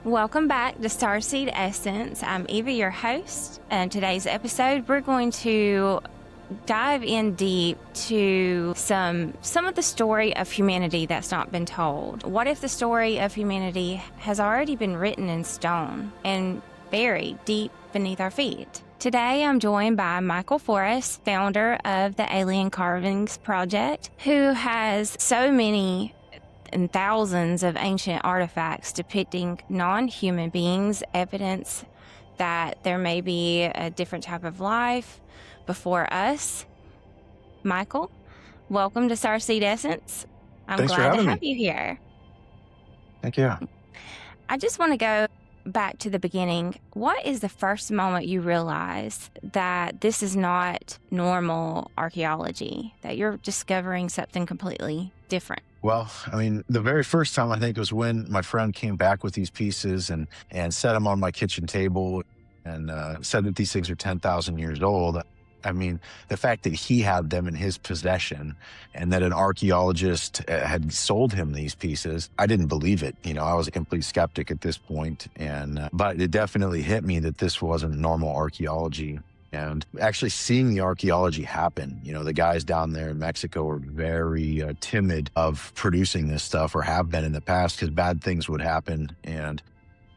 Welcome back to Starseed Essence. I'm Eva, your host, and today's episode we're going to dive in deep to some of the story of humanity that's not been told. What if the story of humanity has already been written in stone and buried deep beneath our feet? Today I'm joined by Michael Forrest, founder of the Alien Carvings Project, who has so many and thousands of ancient artifacts depicting non-human beings, evidence that there may be a different type of life before us. Michael, welcome to Starseed Essence. I'm Thanks glad for to having have me. you here. Thank you. I just want to go back to the beginning. What is the first moment you realized that this is not normal archaeology, that you're discovering something completely different? Well, I mean, the very first time I think was when my friend came back with these pieces and set them on my kitchen table and said that these things are 10,000 years old. I mean, the fact that he had them in his possession and that an archaeologist had sold him these pieces, I didn't believe it. You know, I was a complete skeptic at this point. But it definitely hit me that this wasn't normal archaeology. And actually seeing the archaeology happen, you know, the guys down there in Mexico are very timid of producing this stuff, or have been in the past, because bad things would happen. And,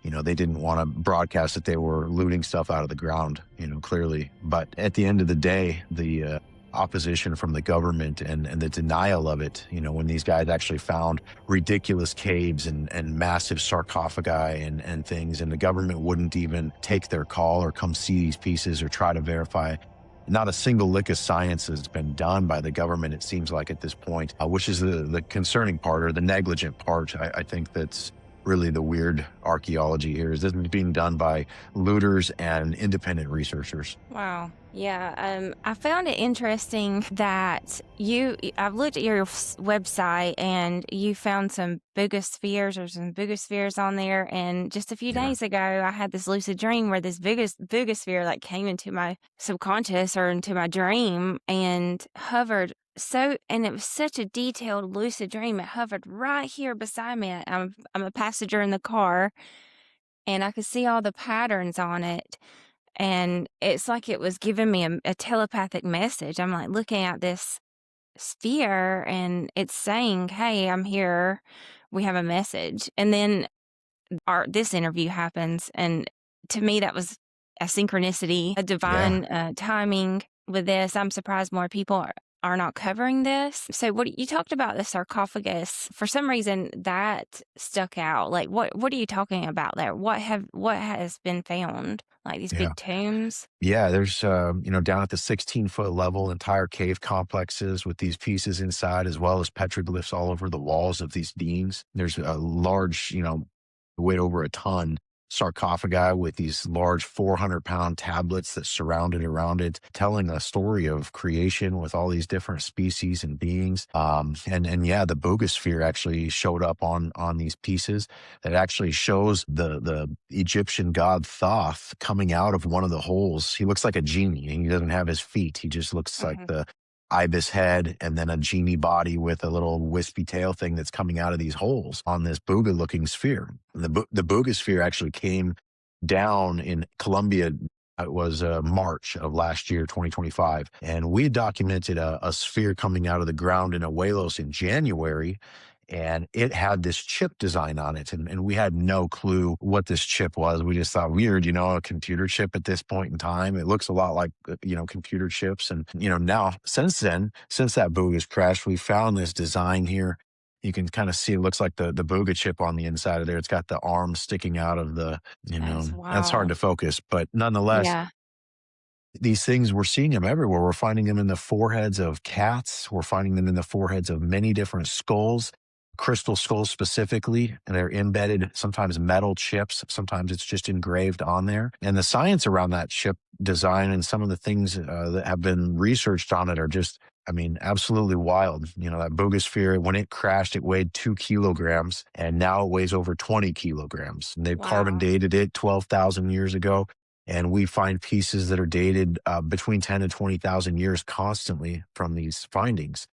you know, they didn't want to broadcast that they were looting stuff out of the ground, you know, clearly. But at the end of the day, the opposition from the government and the denial of it, you know, when these guys actually found ridiculous caves and massive sarcophagi and things, and the government wouldn't even take their call or come see these pieces or try to verify. Not a single lick of science has been done by the government, it seems like, at this point, which is the concerning part, or the negligent part. I think that's really the weird archaeology here, is this is being done by looters and independent researchers. Wow. Yeah. I found it interesting that I've looked at your website and you found some Buga Spheres or some Buga Spheres on there. And just a few days ago, I had this lucid dream where this Buga Sphere like came into my subconscious or into my dream and hovered. And it was such a detailed lucid dream. It hovered right here beside me. I'm a passenger in the car and I could see all the patterns on it. And it's like it was giving me a telepathic message. I'm like looking at this sphere and it's saying, hey, I'm here. We have a message. And then this interview happens. And to me, that was a synchronicity, a divine timing with this. I'm surprised more people are not covering this. So you talked about the sarcophagus. For some reason that stuck out. Like what are you talking about there? What has been found? Like these big tombs? Yeah, there's, you know, down at the 16-foot level, entire cave complexes with these pieces inside, as well as petroglyphs all over the walls of these beings. There's a large, you know, weighed over a ton sarcophagi with these large 400-pound tablets that surrounded around it, telling a story of creation with all these different species and beings. And yeah, the Buga Sphere actually showed up on these pieces. That actually shows the Egyptian god Thoth coming out of one of the holes. He looks like a genie, and he doesn't have his feet. He just looks like the ibis head and then a genie body with a little wispy tail thing that's coming out of these holes on this Buga looking sphere. And the Buga Sphere actually came down in Colombia. It was March of last year, 2025. And we documented a sphere coming out of the ground in Abuelos in January. And it had this chip design on it. And we had no clue what this chip was. We just thought, weird, you know, a computer chip at this point in time. It looks a lot like, you know, computer chips. And, you know, now, since that Buga's crash, we found this design here. You can kind of see it looks like the Buga chip on the inside of there. It's got the arm sticking out of the, you know, that's hard to focus. But nonetheless, these things, we're seeing them everywhere. We're finding them in the foreheads of cats. We're finding them in the foreheads of many different skulls. Crystal skulls specifically, and they're embedded, sometimes metal chips, sometimes it's just engraved on there. And the science around that chip design and some of the things that have been researched on it are just, I mean, absolutely wild. You know, that Buga Sphere, when it crashed, it weighed 2 kilograms, and now it weighs over 20 kilograms. And they've carbon dated it 12,000 years ago. And we find pieces that are dated between 10 and 20,000 years constantly from these findings.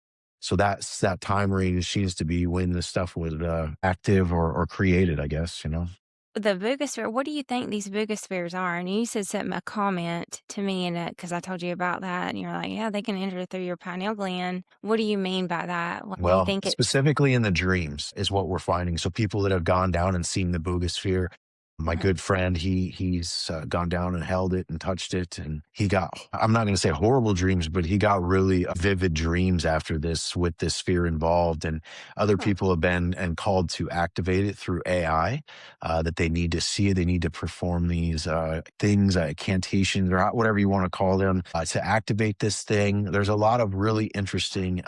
So that time range seems to be when the stuff was active or created, I guess, you know. the Buga Sphere, what do you think these Buga Spheres are? And you said something, a comment to me, and because I told you about that, and you're like, yeah, they can enter through your pineal gland. What do you mean by that? What do you Well, think it's? specifically in the dreams is what we're finding. So people that have gone down and seen the Buga sphere, my Mhm. good friend, he's gone down and held it and touched it, and he got, I'm not going to say horrible dreams, but he got really vivid dreams after this with this sphere involved. And other Huh. people have been and called to activate it through AI, that they need to see it, they need to perform these things, incantations, or whatever you want to call them, to activate this thing. There's a lot of really interesting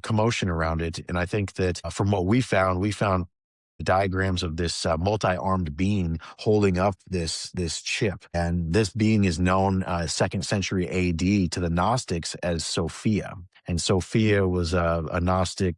commotion around it. And I think that from what we found diagrams of this multi-armed being holding up this chip, and this being is known second century AD to the Gnostics as Sophia. And Sophia was a Gnostic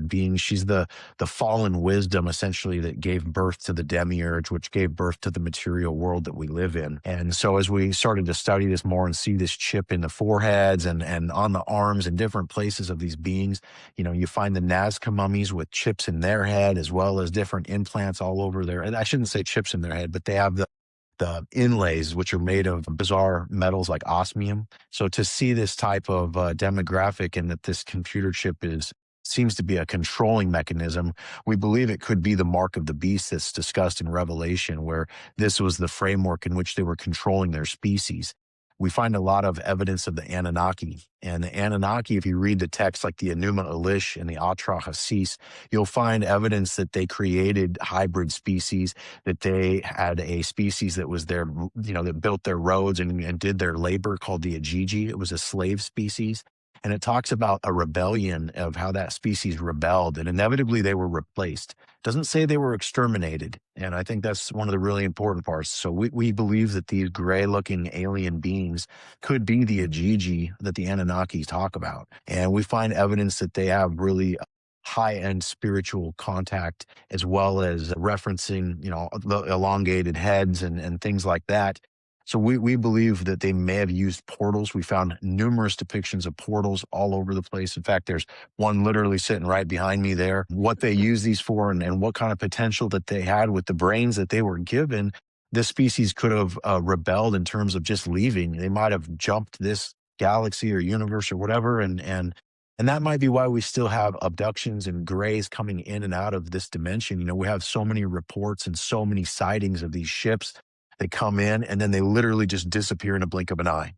being. She's the fallen wisdom, essentially, that gave birth to the demiurge, which gave birth to the material world that we live in. And so, as we started to study this more and see this chip in the foreheads and on the arms and different places of these beings, you find the Nazca mummies with chips in their head, as well as different implants all over their. And I shouldn't say chips in their head, but they have the inlays, which are made of bizarre metals like osmium. So to see this type of demographic, and that this computer chip is seems to be a controlling mechanism, we believe it could be the mark of the beast that's discussed in Revelation, where this was the framework in which they were controlling their species. We find a lot of evidence of the Anunnaki. And the Anunnaki, if you read the text like the Enuma Elish and the Atra Hasis, you'll find evidence that they created hybrid species, that they had a species that was there, that built their roads and did their labor, called the Ajiji. It was a slave species. And it talks about a rebellion of how that species rebelled, and inevitably they were replaced. Doesn't say they were exterminated. And I think that's one of the really important parts. So we believe that these gray looking alien beings could be the Ajiji that the Anunnaki talk about. And we find evidence that they have really high end spiritual contact, as well as referencing, the elongated heads and things like that. So we believe that they may have used portals. We found numerous depictions of portals all over the place. In fact, there's one literally sitting right behind me there. What they use these for, and what kind of potential that they had with the brains that they were given, this species could have rebelled in terms of just leaving. They might have jumped this galaxy or universe or whatever, and that might be why we still have abductions and grays coming in and out of this dimension. We have so many reports and so many sightings of these ships. They come in and then they literally just disappear in a blink of an eye.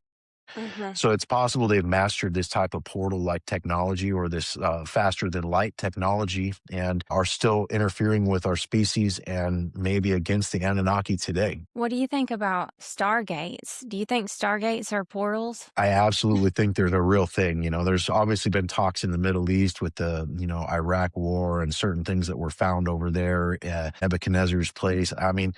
Mhm. So it's possible they've mastered this type of portal like technology, or this faster than light technology, and are still interfering with our species and maybe against the Anunnaki today. What do you think about Stargates? Do you think Stargates are portals? I absolutely think they're the real thing. There's obviously been talks in the Middle East with the, Iraq war and certain things that were found over there, Nebuchadnezzar's place. I mean,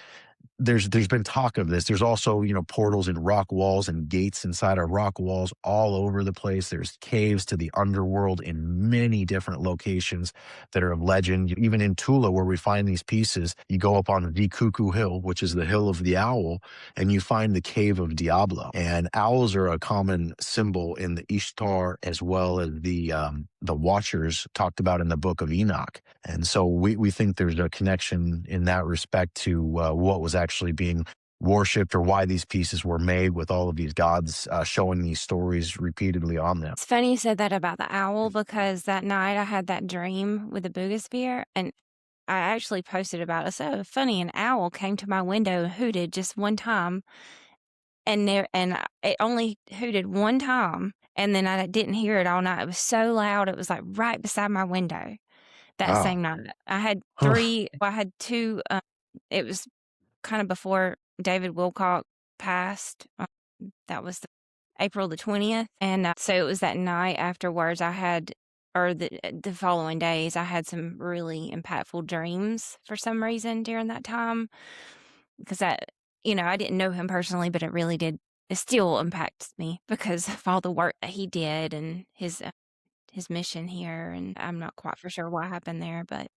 there's been talk of this. There's also, portals in rock walls and gates inside of rock walls all over the place. There's caves to the underworld in many different locations that are of legend. Even in Tula, where we find these pieces, you go up on Vikuku Hill, which is the hill of the owl, and you find the cave of Diablo. And owls are a common symbol in the Ishtar, as well as the Watchers talked about in the Book of Enoch. And so we think there's a connection in that respect to what was actually being worshipped, or why these pieces were made, with all of these gods showing these stories repeatedly on them. It's funny you said that about the owl because that night I had that dream with the Boogosphere, and I actually posted about it. So funny, an owl came to my window and hooted just one time, and it only hooted one time, and then I didn't hear it all night. It was so loud; it was like right beside my window that Wow. same night. I had Huh. I had two. It was kind of before David Wilcock passed. That was April the 20th. And so it was that night afterwards I had, or the following days, I had some really impactful dreams for some reason during that time because I didn't know him personally, but it really did. It still impacts me because of all the work that he did and his mission here. And I'm not quite for sure what happened there, but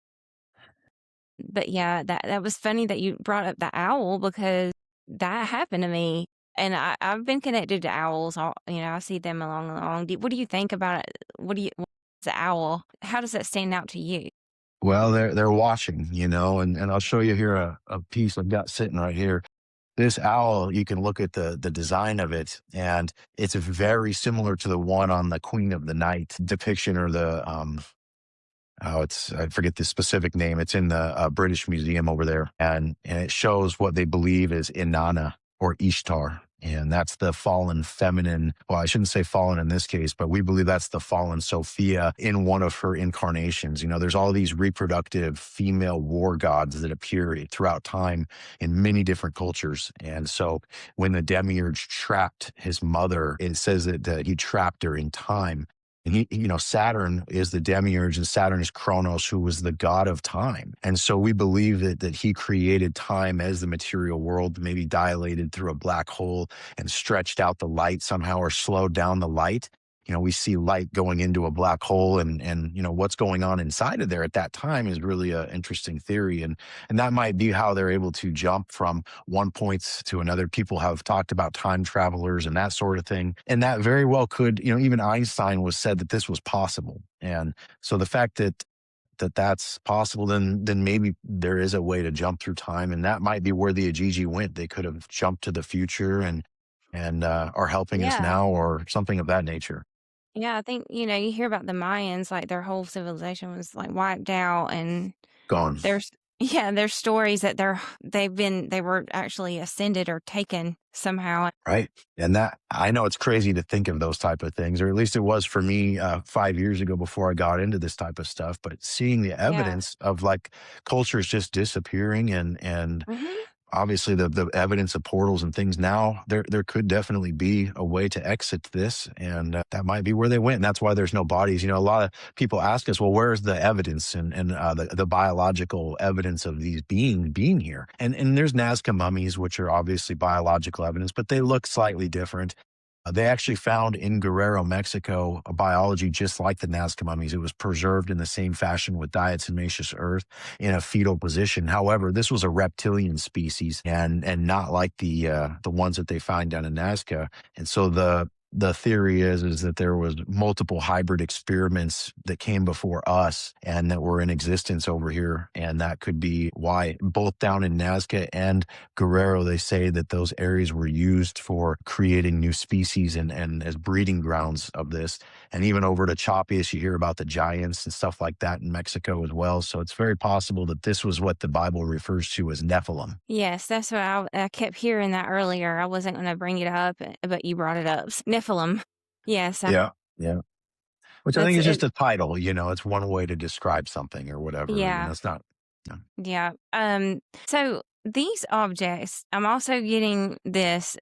yeah, that was funny that you brought up the owl because that happened to me, and I've been connected to owls. I see them along. What do you think about it? What's the owl? How does that stand out to you? Well, they're watching, and I'll show you here a piece I've got sitting right here. This owl, you can look at the design of it, and it's very similar to the one on the Queen of the Night depiction, or the I forget the specific name. It's in the British Museum over there, and it shows what they believe is Inanna or Ishtar, and that's the fallen feminine. Well, I shouldn't say fallen in this case, but we believe that's the fallen Sophia in one of her incarnations. There's all these reproductive female war gods that appear throughout time in many different cultures, and so when the demiurge trapped his mother, it says that he trapped her in time. And Saturn is the demiurge, and Saturn is Kronos, who was the god of time. And so we believe that he created time as the material world, maybe dilated through a black hole and stretched out the light somehow, or slowed down the light. We see light going into a black hole, and what's going on inside of there at that time is really an interesting theory. And that might be how they're able to jump from one point to another. People have talked about time travelers and that sort of thing. And that very well could, even Einstein was said that this was possible. And so the fact that that's possible, then maybe there is a way to jump through time, and that might be where the Ajiji went. They could have jumped to the future and are helping us Yeah. now, or something of that nature. Yeah, I think, you hear about the Mayans, like their whole civilization was like wiped out, and Gone. there's yeah, there's stories that they were actually ascended or taken somehow. Right. And that, I know it's crazy to think of those type of things, or at least it was for me 5 years ago before I got into this type of stuff. But seeing the Yeah. evidence of like cultures just disappearing, and Mhm. obviously the evidence of portals and things now, there could definitely be a way to exit this, and that might be where they went. And that's why there's no bodies. A lot of people ask us, well, where's the evidence, and the biological evidence of these being here? And there's Nazca mummies, which are obviously biological evidence, but they look slightly different. They actually found in Guerrero, Mexico, a biology just like the Nazca mummies. It was preserved in the same fashion with diatomaceous earth in a fetal position. However, this was a reptilian species, and not like the ones that they find down in Nazca. And so the theory is that there was multiple hybrid experiments that came before us and that were in existence over here, and that could be why both down in Nazca and Guerrero, they say that those areas were used for creating new species, and as breeding grounds of this. And even over to Chapias, you hear about the giants and stuff like that in Mexico as well. So it's very possible that this was what the Bible refers to as Nephilim. Yes, that's what I kept hearing that earlier. I wasn't gonna bring it up, but you brought it up. Nephilim. Yes, Yeah. Yeah. Which I that's think is it. just a title, it's one way to describe something or whatever, Yeah. it's not. Yeah. Yeah. So these objects, I'm also getting this.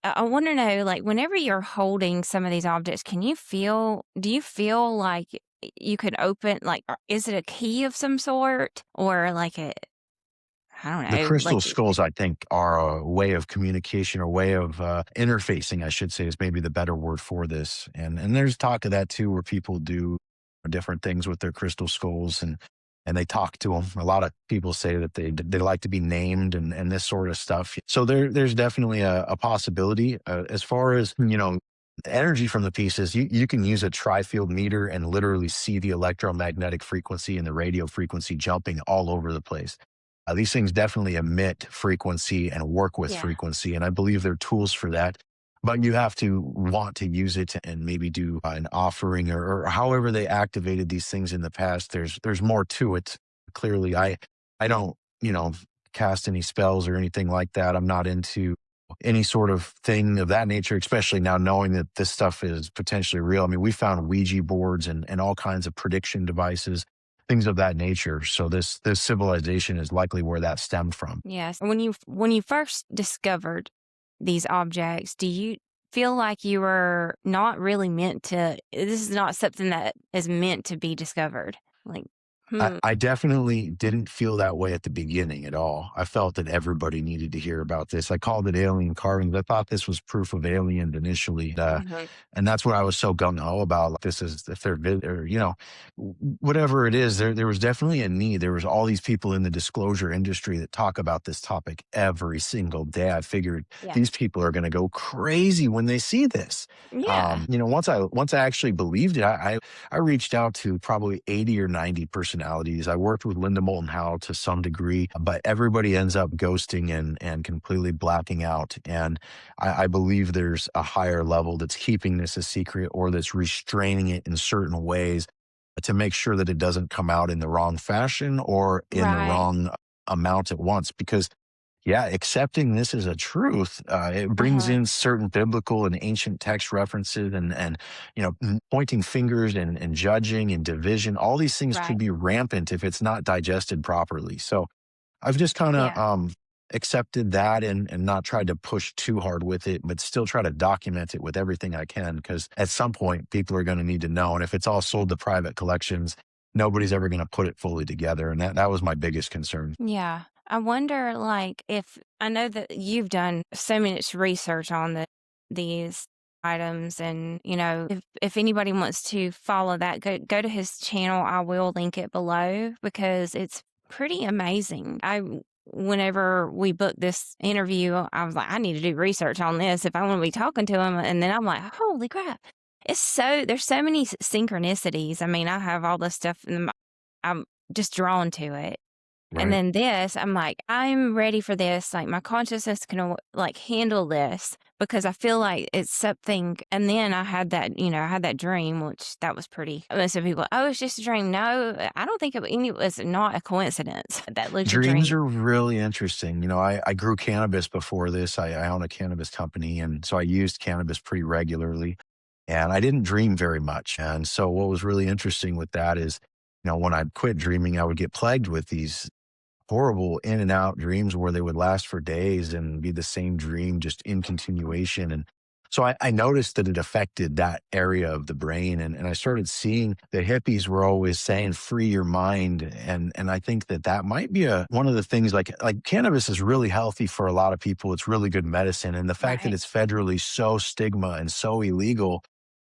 I want to know, like, whenever you're holding some of these objects, do you feel like you could open, like, is it a key of some sort, or like I don't The know, like, crystal skulls, I think, are a way of communication, or way of interfacing, I should say, is maybe the better word for this. And there's talk of that too, where people do different things with their crystal skulls, and they talk to them. A lot of people say that they like to be named, and this sort of stuff. So there's definitely a possibility. As far as the energy from the pieces, you can use a tri-field meter and literally see the electromagnetic frequency and the radio frequency jumping all over the place. These things definitely emit frequency and work with yeah. frequency, and I believe they're tools for that. But you have to want to use it, and maybe do an offering, or however they activated these things in the past. There's more to it. Clearly, I don't cast any spells or anything like that. I'm not into any sort of thing of that nature, especially now knowing that this stuff is potentially real. I mean, we found Ouija boards and all kinds of prediction devices, things of that nature. So this civilization is likely where that stemmed from. Yes. When you first discovered these objects, do you feel like you were not really meant to? This is not something that is meant to be discovered. Like, hmm. I definitely didn't feel that way at the beginning at all. I felt that everybody needed to hear about this. I called it alien carvings. I thought this was proof of aliens initially. Mhm. And that's what I was so gung ho about. Like, this is, if they're, or, whatever it is, there was definitely a need. There was all these people in the disclosure industry that talk about this topic every single day. I figured Yeah. these people are going to go crazy when they see this. Yeah. Once I actually believed it, I reached out to probably 80 or 90% personalities. I worked with Linda Moulton Howe to some degree, but everybody ends up ghosting and completely blacking out. And I believe there's a higher level that's keeping this a secret or that's restraining it in certain ways to make sure that it doesn't come out in the wrong fashion or in the Right. wrong amount at once. Because yeah, accepting this as a truth, it brings Uh-huh. in certain biblical and ancient text references and pointing fingers and judging and division. All these things could Right. be rampant if it's not digested properly. So I've just kind of Yeah. accepted that and not tried to push too hard with it, but still try to document it with everything I can because at some point people are going to need to know. And if it's all sold to private collections, nobody's ever going to put it fully together. And that was my biggest concern. Yeah. I wonder, like, if I know that you've done so much research on these items, and if anybody wants to follow that, go to his channel. I will link it below because it's pretty amazing. Whenever we booked this interview, I was like, I need to do research on this if I want to be talking to him. And then I'm like, holy crap. There's so many synchronicities. I mean, I have all this stuff and I'm just drawn to it. And Right. then this, I'm like, I'm ready for this. Like my consciousness can like handle this because I feel like it's something. And then I had that dream, which that was pretty. Most of people, oh, it's just a dream. No, I don't think it was not a coincidence, that lucid Dreams dream. are really interesting. I grew cannabis before this. I own a cannabis company. And so I used cannabis pretty regularly. And I didn't dream very much. And so what was really interesting with that is, when I quit dreaming, I would get plagued with these horrible in and out dreams where they would last for days and be the same dream just in continuation. And so I noticed that it affected that area of the brain. And I started seeing the hippies were always saying, free your mind. And I think that might be one of the things like cannabis is really healthy for a lot of people. It's really good medicine. And the fact that Right. it's federally so stigma and so illegal,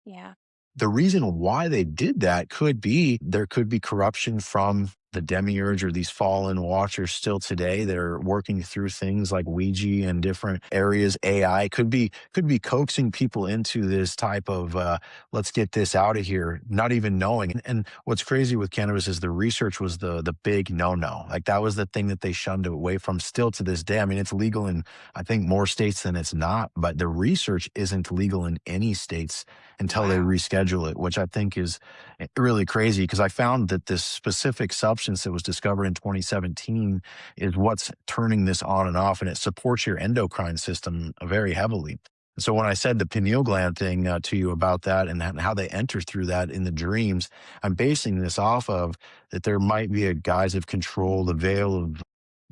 Yeah. the reason why they did that could be there could be corruption from the demiurge or these fallen watchers still today that are working through things like Ouija and different areas. AI could be coaxing people into this type of let's get this out of here, not even knowing. And what's crazy with cannabis is the research was the big no. Like that was the thing that they shunned away from still to this day. I mean, it's legal in I think more states than it's not, but the research isn't legal in any states until they Wow. reschedule it, which I think is really crazy because I found that this specific substance that was discovered in 2017 is what's turning this on and off, and it supports your endocrine system very heavily. So when I said the pineal gland thing to you about that and how they enter through that in the dreams, I'm basing this off of that there might be a guise of control, the veil of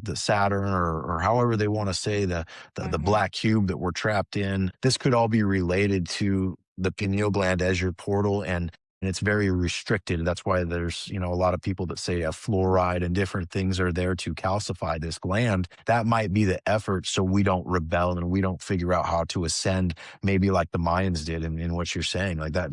the Saturn, or however they want to say the Hmm. black cube that we're trapped in. This could all be related to the pineal gland as your portal, and it's very restricted. That's why there's a lot of people that say fluoride and different things are there to calcify this gland. That might be the effort so we don't rebel and we don't figure out how to ascend, maybe like the Mayans did in what you're saying. Like that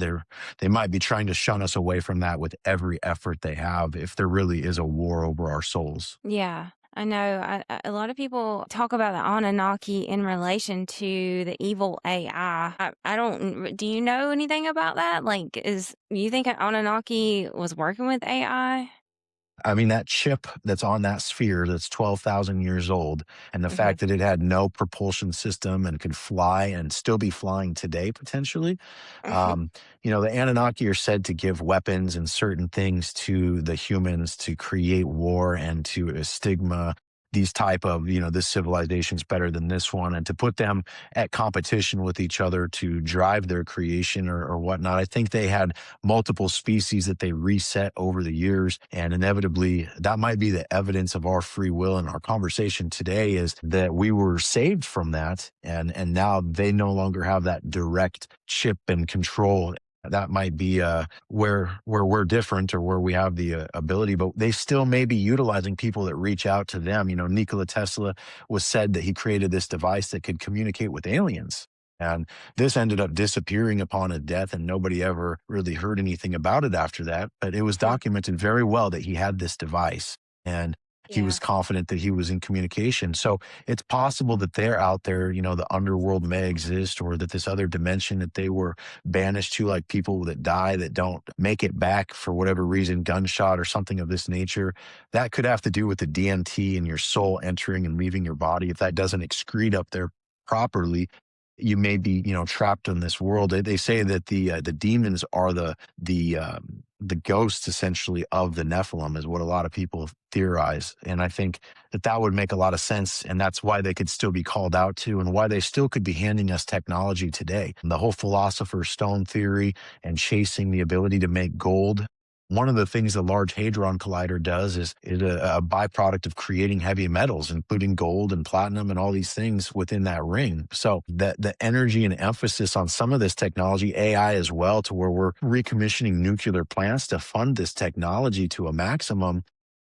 they might be trying to shun us away from that with every effort they have if there really is a war over our souls. Yeah. I know a lot of people talk about the Anunnaki in relation to the evil AI. I don't, do you know anything about that? Like, you think Anunnaki was working with AI? I mean, that chip that's on that sphere that's 12,000 years old, and the Hmm. fact that it had no propulsion system and could fly and still be flying today, potentially. Hmm. Um, the Anunnaki are said to give weapons and certain things to the humans to create war and to stigma these type of, this civilization's better than this one, and to put them at competition with each other to drive their creation or whatnot. I think they had multiple species that they reset over the years. And inevitably, that might be the evidence of our free will. And our conversation today is that we were saved from that. And now they no longer have that direct chip and control. That might be where we're different or where we have the ability, but they still may be utilizing people that reach out to them. Nikola Tesla was said that he created this device that could communicate with aliens. And this ended up disappearing upon his death, and nobody ever really heard anything about it after that. But it was Huh. documented very well that he had this device. And He Yeah. was confident that he was in communication. So it's possible that they're out there, the underworld may exist, or that this other dimension that they were banished to, like people that die that don't make it back for whatever reason, gunshot or something of this nature. That could have to do with the DMT and your soul entering and leaving your body. If that doesn't excrete up there properly, you may be, trapped in this world. They say that the demons are the ghosts essentially of the Nephilim, is what a lot of people theorize, and I think that that would make a lot of sense, and that's why they could still be called out to, and why they still could be handing us technology today. And the whole philosopher's stone theory and chasing the ability to make gold. One of the things the Large Hadron Collider does is a byproduct of creating heavy metals, including gold and platinum and all these things within that ring. So the energy and emphasis on some of this technology, AI as well, to where we're recommissioning nuclear plants to fund this technology to a maximum,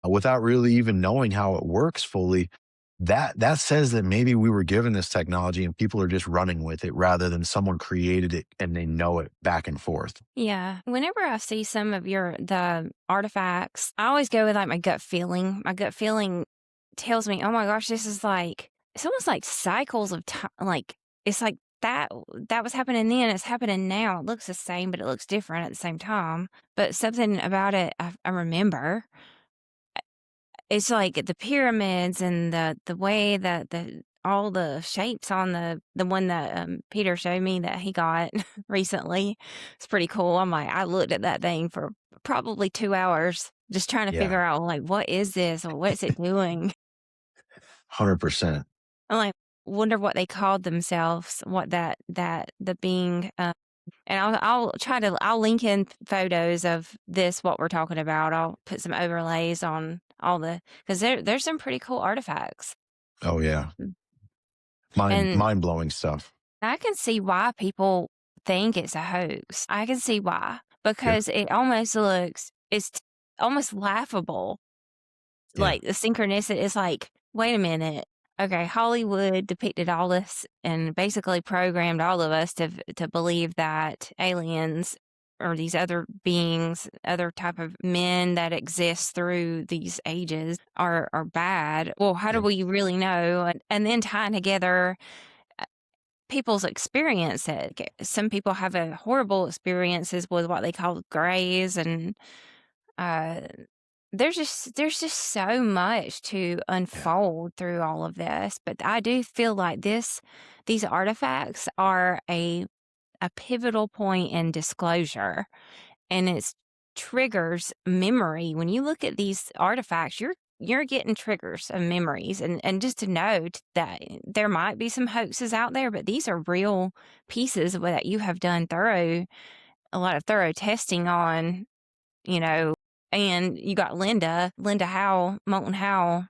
without really even knowing how it works fully. That says that maybe we were given this technology and people are just running with it, rather than someone created it and they know it back and forth. Yeah. Whenever I see some of the artifacts, I always go with like my gut feeling. My gut feeling tells me, oh my gosh, this is like, it's almost like cycles of time. Like, it's like that was happening then, it's happening now. It looks the same, but it looks different at the same time. But something about it, I remember. It's like the pyramids and the way that all the shapes on the one that Peter showed me that he got recently. It's pretty cool. I'm like, I looked at that thing for probably 2 hours just trying to Yeah, figure out like, what is this or what's it doing? 100%. I'm like, wonder what they called themselves, what that the being. And I'll link in photos of this, what we're talking about. I'll put some overlays on all because there's some pretty cool artifacts. Oh yeah, Mm. mind And mind blowing stuff. I can see why people think it's a hoax. I can see why, Yeah, because it's almost laughable. yeah, Like the synchronicity is like, wait a minute. Okay, Hollywood depicted all this and basically programmed all of us to believe that aliens or these other beings, other type of men that exist through these ages are bad. Well, how do yeah. we really know? And then tying together people's experience. That some people have a horrible experiences with what they call grays, and uh, there's just so much to Yeah. unfold through all of this. But I do feel like these artifacts are a pivotal point in disclosure, and it's triggers memory. When you look at these artifacts, you're getting triggers of memories, and just to know that there might be some hoaxes out there, but these are real pieces that you have done a lot of thorough testing on, you know. And you got Linda Howell, Molten Howell,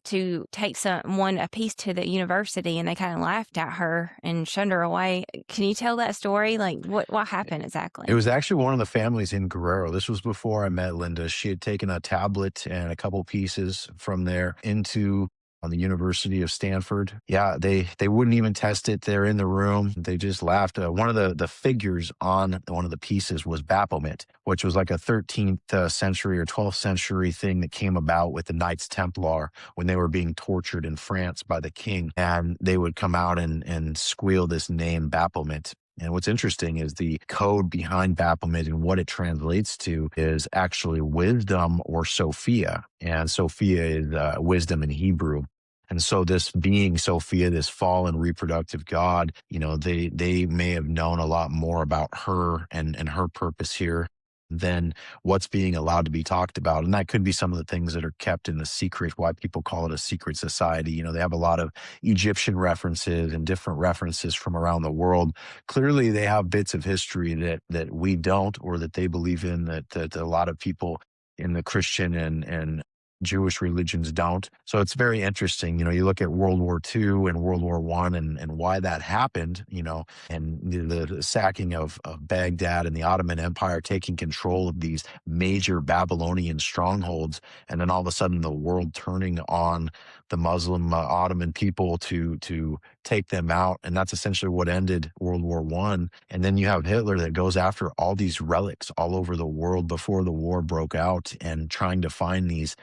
to take a piece to the university, and they kind of laughed at her and shunned her away. Can you tell that story? Like what happened It exactly? was actually one of the families in Guerrero. This was before I met Linda. She had taken a tablet and a couple pieces from there into on the University of Stanford. Yeah, they wouldn't even test it. They're in the room. They just laughed. One of the figures on one of the pieces was Baphomet, which was like a 13th century or 12th century thing that came about with the Knights Templar when they were being tortured in France by the king, and they would come out and squeal this name Baphomet. And what's interesting is the code behind Baphomet and what it translates to is actually wisdom, or Sophia. And Sophia is wisdom in Hebrew. And so this being Sophia, this fallen reproductive god, they may have known a lot more about her and her purpose here than what's being allowed to be talked about. And that could be some of the things that are kept in the secret, why people call it a secret society. They have a lot of Egyptian references and different references from around the world. Clearly they have bits of history that we don't, or that they believe in, that a lot of people in the Christian and Jewish religions don't. So it's very interesting. You look at World War II and World War I, and why that happened, and the sacking of Baghdad and the Ottoman Empire taking control of these major Babylonian strongholds. And then all of a sudden the world turning on the Muslim Ottoman people to take them out, and that's essentially what ended World War I. And then you have Hitler that goes after all these relics all over the world before the war broke out, and trying to find these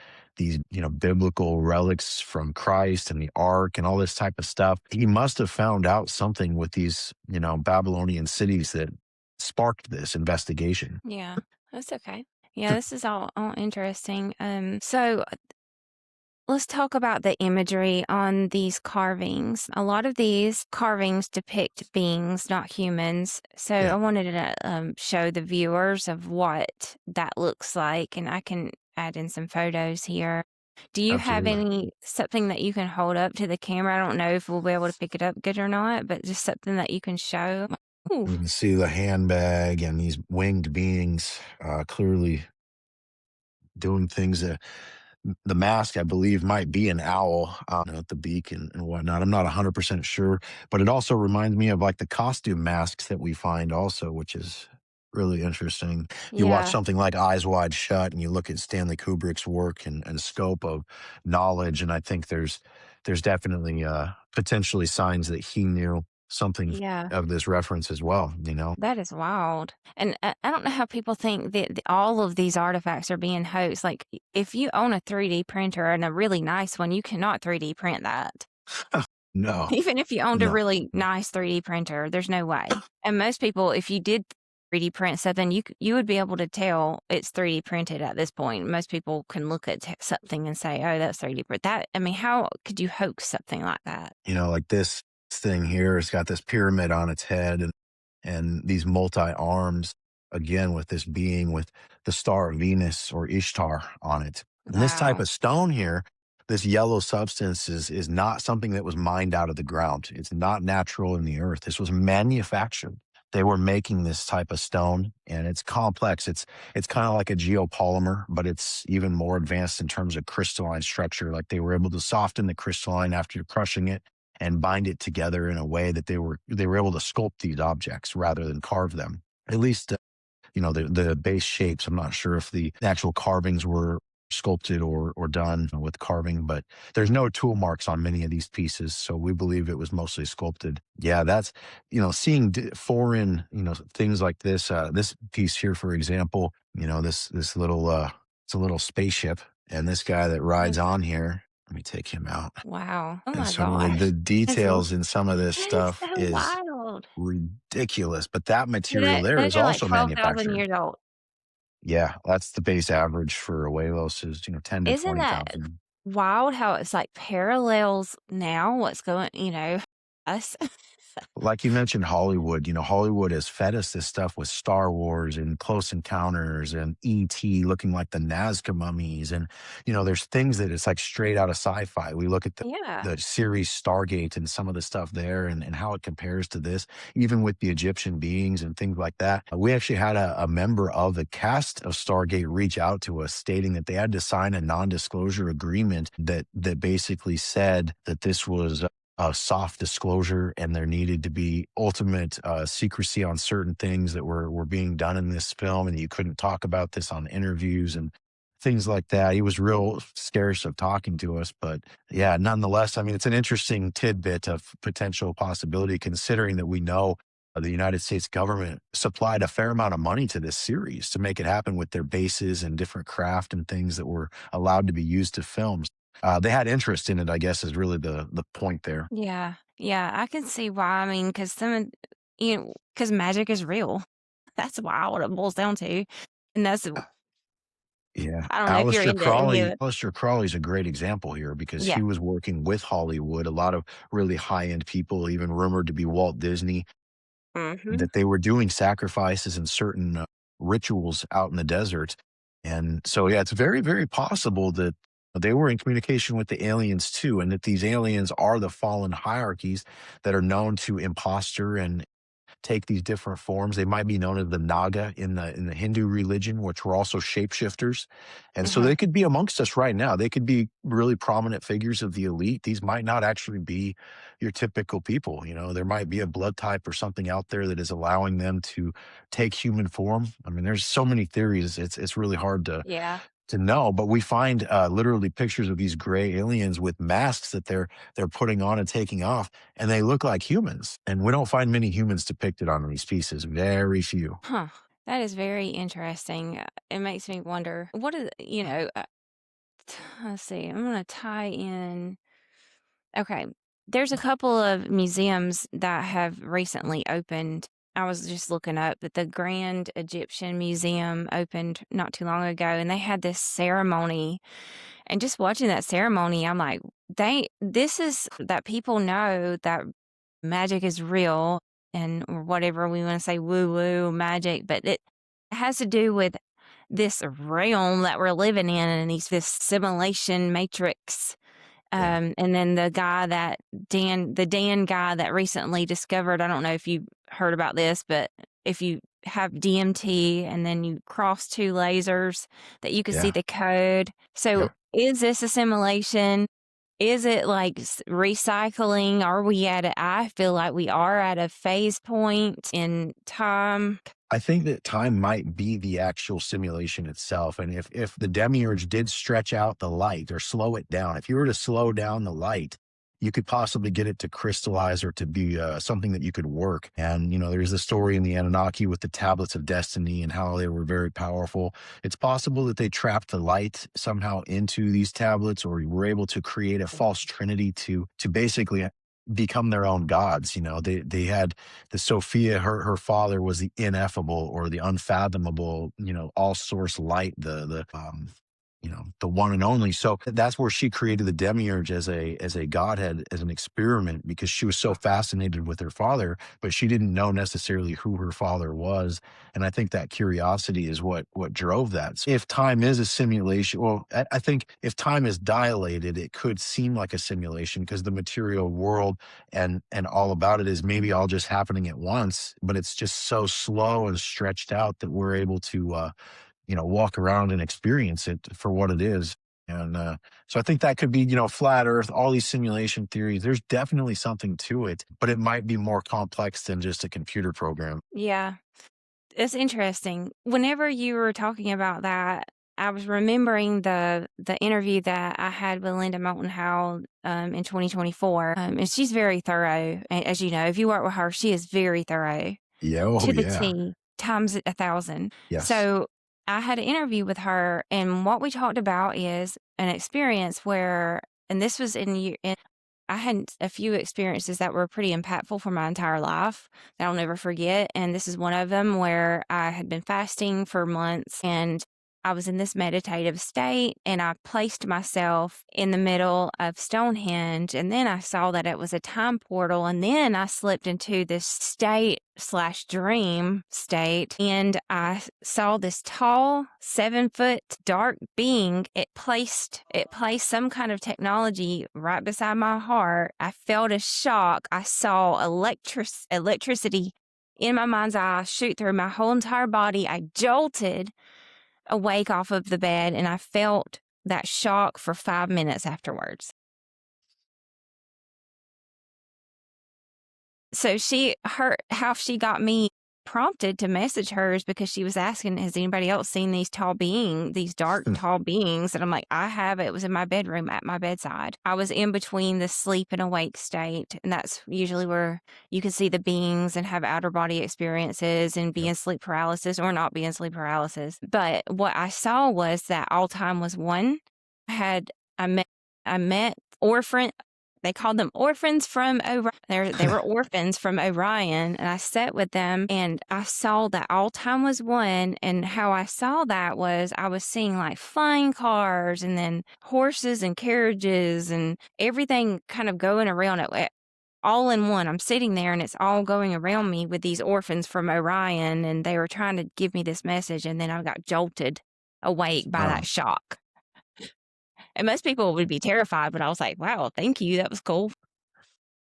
biblical relics from Christ and the Ark and all this type of stuff. He must have found out something with these Babylonian cities that sparked this investigation. Yeah, that's okay. Yeah, this is all interesting. So let's talk about the imagery on these carvings. A lot of these carvings depict beings, not humans. So Yeah, I wanted to show the viewers of what that looks like, and I can add in some photos here. Do you have absolutely. something that you can hold up to the camera? I don't know if we'll be able to pick it up good or not, but just something that you can show. Ooh, You can see the handbag and these winged beings clearly doing things that the mask, I believe, might be an owl at the beak and whatnot. I'm not 100% sure, but it also reminds me of like the costume masks that we find also, which is really interesting. You watch yeah, something like Eyes Wide Shut and you look at Stanley Kubrick's work and scope of knowledge, and I think there's definitely potentially signs that he knew something yeah. of this reference as well, you know? That is wild. And I don't know how people think that all of these artifacts are being hoaxed. Like, if you own a 3D printer and a really nice one, you cannot 3D print that. No, Even if you owned a no. really nice 3D printer, there's no way. And most people, if you did 3D print something, you would be able to tell it's 3D printed at this point. Most people can look at something and say, "Oh, that's 3D print." That I mean, how could you hoax something like that? Like this thing here, it's got this pyramid on its head and these multi arms, again, with this being with the star of Venus or Ishtar on it. And this type Wow. of stone here, this yellow substance is not something that was mined out of the ground. It's not natural in the earth. This was manufactured. They were making this type of stone, and it's complex. It's kind of like a geopolymer, but it's even more advanced in terms of crystalline structure. Like they were able to soften the crystalline after crushing it and bind it together in a way that they were able to sculpt these objects rather than carve them. At least the base shapes. I'm not sure if the actual carvings were sculpted or done with carving, but there's no tool marks on many of these pieces, so we believe it was mostly sculpted. Yeah, that's seeing foreign things like this. This piece here, for example, this little it's a little spaceship, and this guy that rides That's, on here. Let me take him out. wow. Oh And my some of the, gosh. the That's, details in some of this that is stuff so is wild. ridiculous. But that So material there those is are like also 12,000 manufactured. years old. Yeah, that's the base average for Awelos is 10 to Isn't that 20,000. wild how it's like parallels now what's going, us? Like you mentioned, Hollywood. Hollywood has fed us this stuff with Star Wars and Close Encounters and E.T. looking like the Nazca mummies. And, there's things that it's like straight out of sci-fi. We look at the, Yeah. the series Stargate and some of the stuff there and how it compares to this, even with the Egyptian beings and things like that. We actually had a member of the cast of Stargate reach out to us stating that they had to sign a non-disclosure agreement that basically said that this was a soft disclosure, and there needed to be ultimate secrecy on certain things that were being done in this film, and you couldn't talk about this on interviews and things like that. He was real scarce of talking to us, but yeah, nonetheless, I mean, it's an interesting tidbit of potential possibility, considering that we know the United States government supplied a fair amount of money to this series to make it happen with their bases and different craft and things that were allowed to be used to film. They had interest in it, I guess, is really the point there. Yeah. Yeah. I can see why. I mean, because because magic is real. That's wild what it boils down to. And that's, Yeah. I don't know if you're into any of it. Aleister Crowley's a great example here because Yeah. he was working with Hollywood, a lot of really high-end people, even rumored to be Walt Disney, Hmm. that they were doing sacrifices and certain rituals out in the desert. And so, yeah, it's very, very possible that they were in communication with the aliens too, and that these aliens are the fallen hierarchies that are known to imposter and take these different forms. They might be known as the Naga in the Hindu religion, which were also shapeshifters. And so Uh-huh. they could be amongst us right now. They could be really prominent figures of the elite. These might not actually be your typical people. There might be a blood type or something out there that is allowing them to take human form. I mean, there's so many theories. It's really hard to Yeah. to know, but we find literally pictures of these gray aliens with masks that they're putting on and taking off, and they look like humans. And we don't find many humans depicted on these pieces. Very few. Huh. That is very interesting. It makes me wonder what is, let's see, I'm going to tie in. Okay. There's a couple of museums that have recently opened. I was just looking up that the Grand Egyptian Museum opened not too long ago, and they had this ceremony. And just watching that ceremony, I'm like, this is that people know that magic is real and or whatever we want to say, woo woo magic, but it has to do with this realm that we're living in and this simulation matrix. Yeah. And then the Dan guy that recently discovered, I don't know if you heard about this, but if you have DMT and then you cross two lasers that you can see Yeah. the code. So Yep. is this a simulation? Is it like recycling? I feel like we are at a phase point in time. I think that time might be the actual simulation itself. And if the demiurge did stretch out the light or slow it down, if you were to slow down the light, you could possibly get it to crystallize or to be something that you could work. And, there's the story in the Anunnaki with the tablets of destiny and how they were very powerful. It's possible that they trapped the light somehow into these tablets, or were able to create a false trinity to basically become their own gods. They had the Sophia, her father was the ineffable or the unfathomable, all source light, the one and only. So that's where she created the demiurge as a godhead, as an experiment, because she was so fascinated with her father, but she didn't know necessarily who her father was. And I think that curiosity is what drove that. So if time is a simulation, well, I think if time is dilated, it could seem like a simulation, because the material world and all about it is maybe all just happening at once, but it's just so slow and stretched out that we're able to walk around and experience it for what it is. And so I think that could be, flat earth, all these simulation theories. There's definitely something to it, but it might be more complex than just a computer program. Yeah. It's interesting. Whenever you were talking about that, I was remembering the interview that I had with Linda Moulton Howe in 2024. And she's very thorough. As you know, if you work with her, she is very thorough Yeah. Oh, to the yeah. T, times it 1,000. Yes. So I had an interview with her, and what we talked about is an experience where, and this was in I had a few experiences that were pretty impactful for my entire life that I'll never forget. And this is one of them where I had been fasting for months and I was in this meditative state and I placed myself in the middle of Stonehenge. And then I saw that it was a time portal. And then I slipped into this state/dream state. And I saw this tall 7-foot dark being. It placed some kind of technology right beside my heart. I felt a shock. I saw electricity in my mind's eye shoot through my whole entire body. I jolted awake off of the bed and I felt that shock for 5 minutes afterwards. So how she got me prompted to message her is because she was asking, has anybody else seen these dark, tall beings? And I'm like, I have. It was in my bedroom at my bedside. I was in between the sleep and awake state. And that's usually where you can see the beings and have outer body experiences and be Yep. in sleep paralysis or not be in sleep paralysis. But what I saw was that all time was one. I met orphan. They called them orphans from Orion. They were orphans from Orion, and I sat with them, and I saw that all time was one. And how I saw that was I was seeing like flying cars, and then horses and carriages, and everything kind of going around it, all in one. I'm sitting there, and it's all going around me with these orphans from Orion, and they were trying to give me this message, and then I got jolted awake by that shock. And most people would be terrified, but I was like, wow, thank you. That was cool.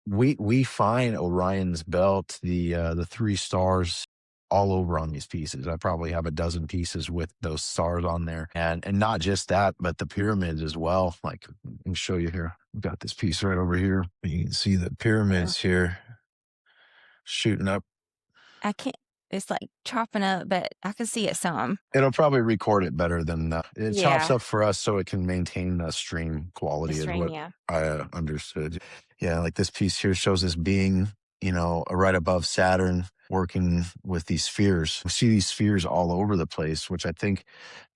We find Orion's belt, the three stars, all over on these pieces. I probably have a dozen pieces with those stars on there, and not just that, but the pyramids as well. Like, I can show you here. I've got this piece right over here. You can see the Yeah. pyramids here shooting up. I can't. it's like chopping up, but I can see it some. It'll probably record it better than it chops Yeah, up for us so it can maintain stream the quality is stream, what yeah. I understood. Yeah, like this piece here shows this being, right above Saturn working with these spheres. We see these spheres all over the place, which I think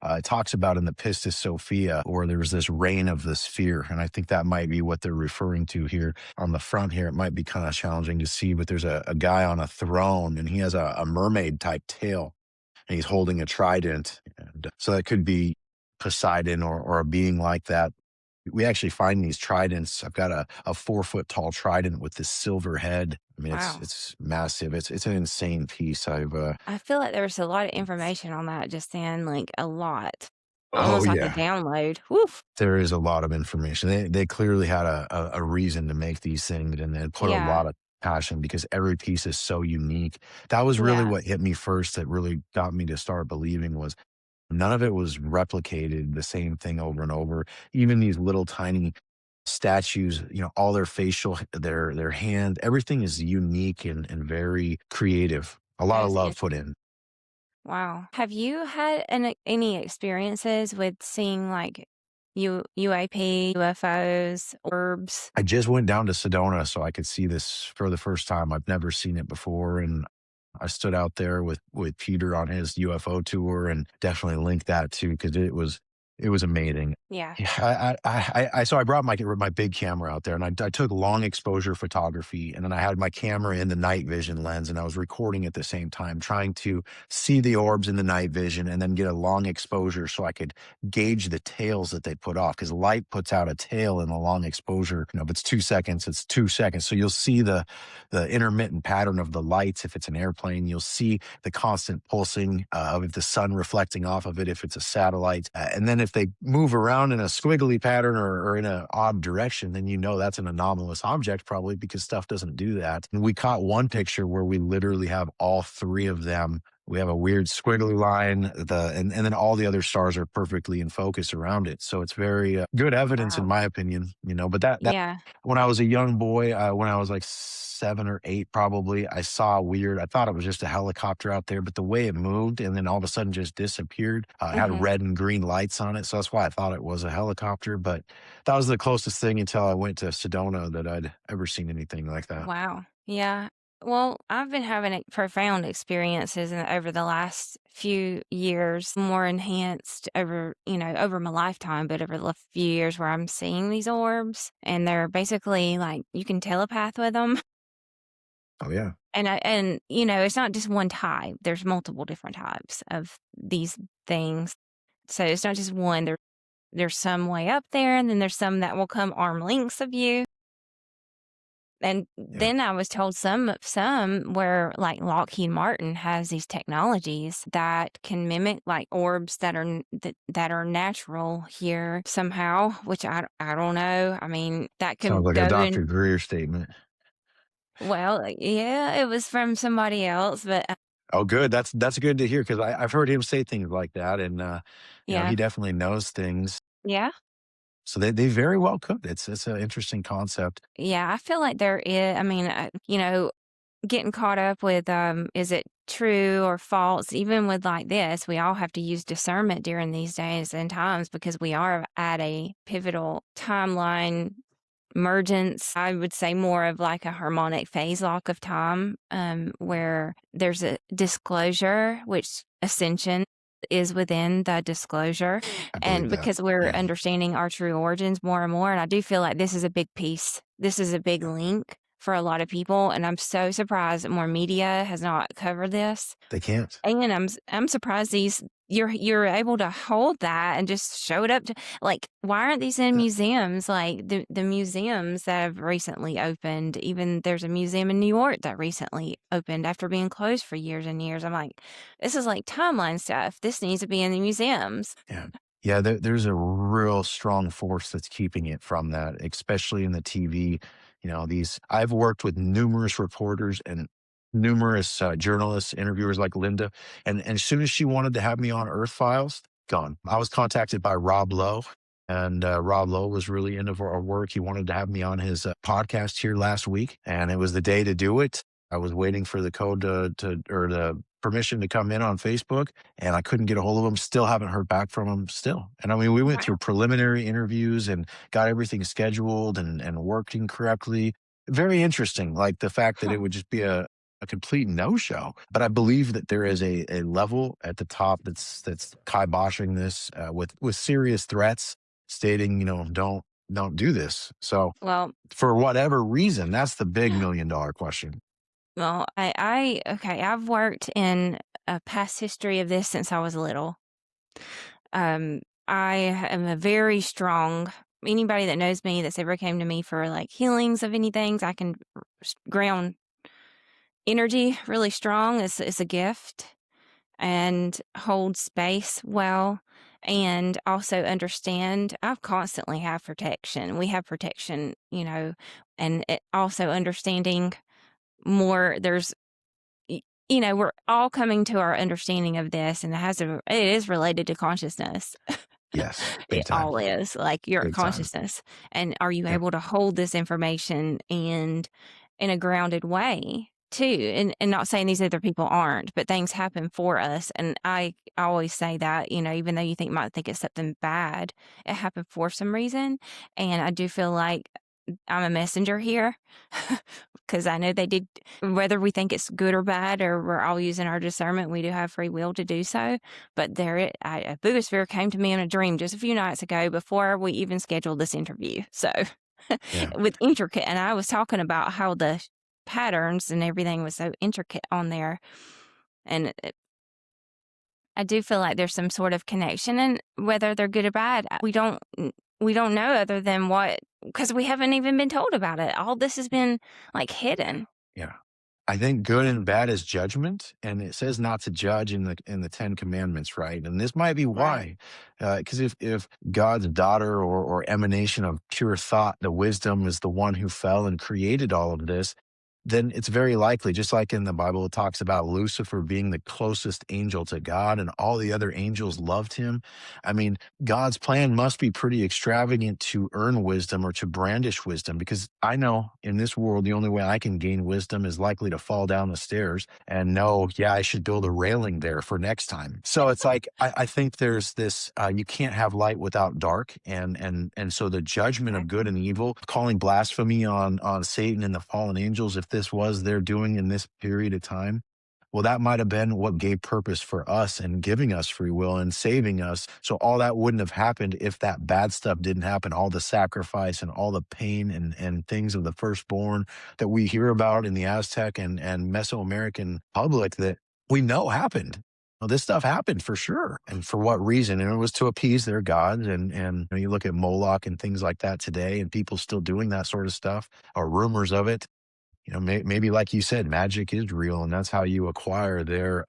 it talks about in the Pistis Sophia, where there was this rain of the sphere. And I think that might be what they're referring to here on the front here. It might be kind of challenging to see, but there's a guy on a throne and he has a mermaid type tail and he's holding a trident. And so that could be Poseidon or a being like that. We actually find these tridents. I've got a 4 foot tall trident with this silver head. I mean, it's Wow. it's massive. It's an insane piece. I feel like there was a lot of information on that just then, like a lot. Oh Almost like a yeah, download. Woof. there is a lot of information. They clearly had a reason to make these things, and they put a Yeah. lot of passion because every piece is so unique. That was really Yeah. what hit me first. That really got me to start believing was none of it was replicated the same thing over and over. Even these little tiny statues, all their facial, their hand, everything is unique and very creative. A lot That of is love put interesting. in. Wow. Have you had any experiences with seeing like UAP, UFOs, orbs? I just went down to Sedona so I could see this for the first time. I've never seen it before, and I stood out there with Peter on his UFO tour, and definitely linked that too because it was amazing. Yeah. Yeah, so I brought my big camera out there, and I took long exposure photography, and then I had my camera in the night vision lens, and I was recording at the same time, trying to see the orbs in the night vision, and then get a long exposure so I could gauge the tails that they put off. Because light puts out a tail in the long exposure. If it's 2 seconds, it's 2 seconds. So you'll see the intermittent pattern of the lights. If it's an airplane, you'll see the constant pulsing of the sun reflecting off of it if it's a satellite. And then if they move around in a squiggly pattern or in an odd direction, then that's an anomalous object probably because stuff doesn't do that. And we caught one picture where we literally have all three of them. We have a weird squiggly line, and then all the other stars are perfectly in focus around it. So it's very good evidence, in Wow. my opinion. But that Yeah. when I was a young boy, when I was like 7 or 8, probably, I saw weird. I thought it was just a helicopter out there, but the way it moved and then all of a sudden just disappeared, it had Hmm. red and green lights on it. So that's why I thought it was a helicopter. But that was the closest thing until I went to Sedona that I'd ever seen anything like that. Wow. Yeah. Well, I've been having profound experiences over the last few years, more enhanced over my lifetime, but over the few years where I'm seeing these orbs and they're basically like you can telepath with them. Oh yeah, And it's not just one type. There's multiple different types of these things. So it's not just one. There's some way up there, and then there's some that will come arm lengths of you. And yeah. then I was told some where like Lockheed Martin has these technologies that can mimic like orbs that are natural here somehow, which I don't know. I mean, that Sounds can like a go Dr. in. Greer statement. Well, yeah, it was from somebody else, but Oh, good. That's good to hear because I've heard him say things like that, and he yeah, definitely knows things. yeah. So they very well could. It's an interesting concept. Yeah, I feel like there is. I mean, getting caught up with is it true or false? Even with like this, we all have to use discernment during these days and times because we are at a pivotal timeline emergence. I would say more of like a harmonic phase lock of time, where there's a disclosure, which ascension is within the disclosure. I believe And that. because we're Yeah, understanding our true origins more and more, and I do feel like this is a big piece. This is a big link for a lot of people. And I'm so surprised that more media has not covered this. they can't. And I'm surprised you're able to hold that and just show it up to like why aren't these in museums like the museums that have recently opened? Even there's a museum in New York that recently opened after being closed for years and years. I'm like, this is like timeline stuff. This needs to be in the museums. Yeah. Yeah, there's a real strong force that's keeping it from that, especially in the TV. I've worked with numerous reporters and numerous journalists, interviewers like Linda, and as soon as she wanted to have me on Earth Files, gone. I was contacted by Rob Lowe, and Rob Lowe was really into our work. He wanted to have me on his podcast here last week, and it was the day to do it. I was waiting for the code or the permission to come in on Facebook, and I couldn't get a hold of them. Still haven't heard back from them still. And I mean, we went through Wow. preliminary interviews and got everything scheduled and working correctly. Very interesting, like the fact that Huh. it would just be a complete no-show. But I believe that there is a level at the top that's kiboshing this with serious threats, stating, don't do this. So Well, for whatever reason, that's the big $1 million question. well, okay, I've worked in a past history of this since I was little. Um, I am a very strong anybody that knows me that's ever came to me for like healings of anything, I can ground energy really strong. It's a gift and hold space well and also understand I constantly have protection. We have protection, and also understanding more there's we're all coming to our understanding of this, and it is related to consciousness. Yes, It big time, all is like your big time. consciousness. And are you Yep. able to hold this information and in a grounded way too? And not saying these other people aren't, but things happen for us. And I always say that, even though you might think it's something bad, it happened for some reason. And I do feel like I'm a messenger here because I know they did, whether we think it's good or bad, or we're all using our discernment, we do have free will to do so. But a Buga Sphere came to me in a dream just a few nights ago before we even scheduled this interview. So Yeah. with intricate, and I was talking about how the patterns and everything was so intricate on there. And I do feel like there's some sort of connection, and whether they're good or bad, we don't know other than what because we haven't even been told about it. All this has been like hidden. Yeah. I think good and bad is judgment, and it says not to judge in the 10 commandments, right? And this might be Right. why, because if God's daughter or emanation of pure thought, the wisdom is the one who fell and created all of this, then it's very likely, just like in the Bible, it talks about Lucifer being the closest angel to God, and all the other angels loved him. I mean, God's plan must be pretty extravagant to earn wisdom or to brandish wisdom, because I know in this world, the only way I can gain wisdom is likely to fall down the stairs and know, yeah, I should build a railing there for next time. So it's like, I think there's this, you can't have light without dark. And so the judgment of good Exactly. and evil, calling blasphemy on Satan and the fallen angels, if this was their doing in this period of time, well, that might have been what gave purpose for us and giving us free will and saving us. So all that wouldn't have happened if that bad stuff didn't happen. All the sacrifice and all the pain and things of the firstborn that we hear about in the Aztec and Mesoamerican public that we know happened. Well, this stuff happened for sure. And for what reason? And it was to appease their gods. And you look at Moloch and things like that today, and people still doing that sort of stuff or rumors of it. Maybe like you said, magic is real, and that's how you acquire their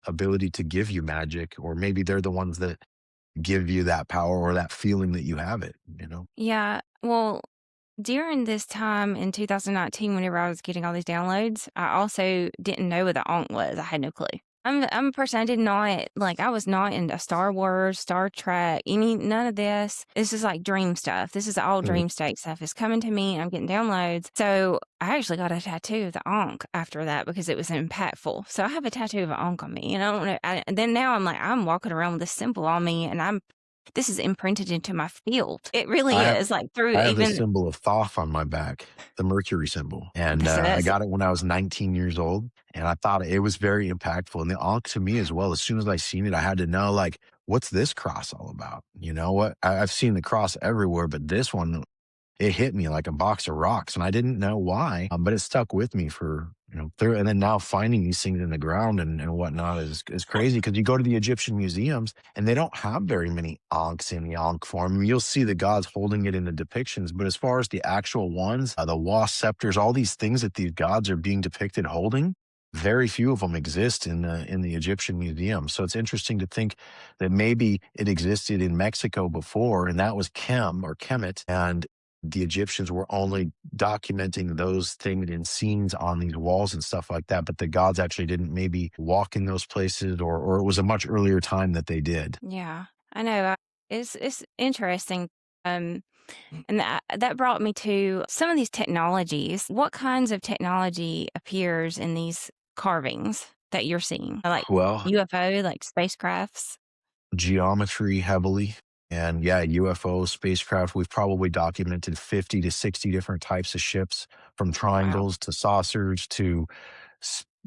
ability to give you magic, or maybe they're the ones that give you that power or that feeling that you have it. Yeah. Well, during this time in 2019, whenever I was getting all these downloads, I also didn't know what the Ankh was. I had no clue. I'm a person I did not like. I was not into Star Wars, Star Trek, none of this. This is like dream stuff. This is all Mhm. dream state stuff. It's coming to me. I'm getting downloads. So I actually got a tattoo of the Ankh after that because it was impactful. So I have a tattoo of an Ankh on me, and I don't know. And then now I'm walking around with this symbol on me, and this is imprinted into my field. It really I have is like through I have the even symbol of Thoth on my back, the Mercury symbol, and so I that's got it when I was 19 years old, and I thought it was very impactful. And the Ankh to me as well. As soon as I seen it, I had to know, like, what's this cross all about? You know what? I've seen the cross everywhere, but this one, it hit me like a box of rocks, and I didn't know why, but it stuck with me for through. And then now finding these things in the ground and whatnot is crazy, because you go to the Egyptian museums and they don't have very many ankhs in the ankh form. I mean, you'll see the gods holding it in the depictions, but as far as the actual ones, the wasp scepters, all these things that these gods are being depicted holding, very few of them exist in the Egyptian museum. So it's interesting to think that maybe it existed in Mexico before, and that was Kem or Kemet, and the Egyptians were only documenting those things in scenes on these walls and stuff like that. But the gods actually didn't maybe walk in those places, or it was a much earlier time that they did. yeah. I know. It's interesting. Um, and that brought me to some of these technologies. What kinds of technology appears in these carvings? that you're seeing? Like Well, UFO, like spacecrafts? geometry heavily. And yeah, UFO spacecraft, we've probably documented 50 to 60 different types of ships, from Wow. triangles to saucers to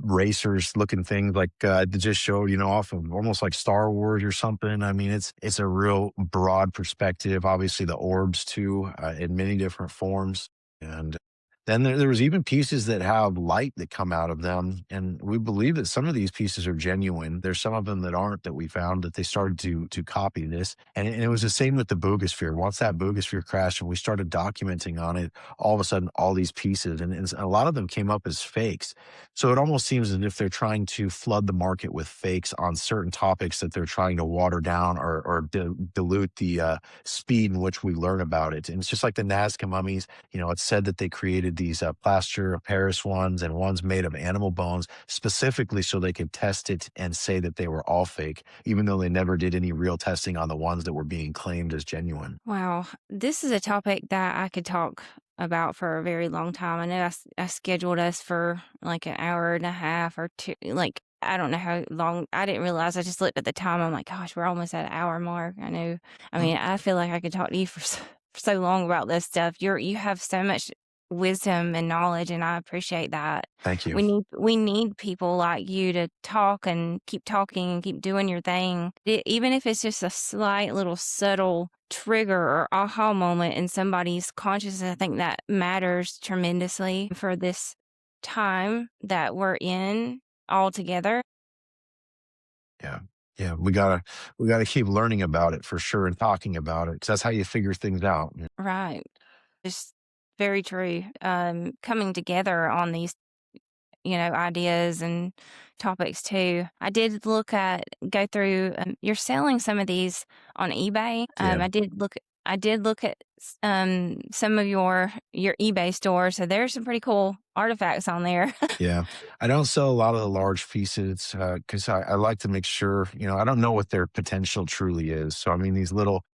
racers looking things like they just showed, off of almost like Star Wars or something. I mean, it's a real broad perspective. Obviously, the orbs too, in many different forms, and then there was even pieces that have light that come out of them, and we believe that some of these pieces are genuine. There's some of them that aren't, that we found that they started to copy this, and it was the same with the Buga Sphere. Once that Buga Sphere crashed and we started documenting on it, all of a sudden all these pieces, and a lot of them came up as fakes. So it almost seems as if they're trying to flood the market with fakes on certain topics that they're trying to water down, or dilute the speed in which we learn about it. And it's just like the Nazca mummies. It's said that they created these plaster of Paris ones and ones made of animal bones specifically so they could test it and say that they were all fake, even though they never did any real testing on the ones that were being claimed as genuine. Wow. This is a topic that I could talk about for a very long time. I know I scheduled us for like an hour and a half or two. Like, I don't know how long. I didn't realize. I just looked at the time. I'm like, gosh, we're almost at an hour mark. I know. I mean, I feel like I could talk to you for so long about this stuff. You have so much wisdom and knowledge, and I appreciate that. Thank you. We need people like you to talk and keep talking and keep doing your thing. Even if it's just a slight little subtle trigger or aha moment in somebody's consciousness, I think that matters tremendously for this time that we're in all together. Yeah. Yeah. We gotta keep learning about it for sure, and talking about it, because that's how you figure things out. Right. Just very true. Coming together on these ideas and topics too. I did go through, you're selling some of these on eBay. Yeah. I did look at some of your eBay store. So there's some pretty cool artifacts on there. Yeah. I don't sell a lot of the large pieces because I like to make sure, I don't know what their potential truly is. So, I mean, these little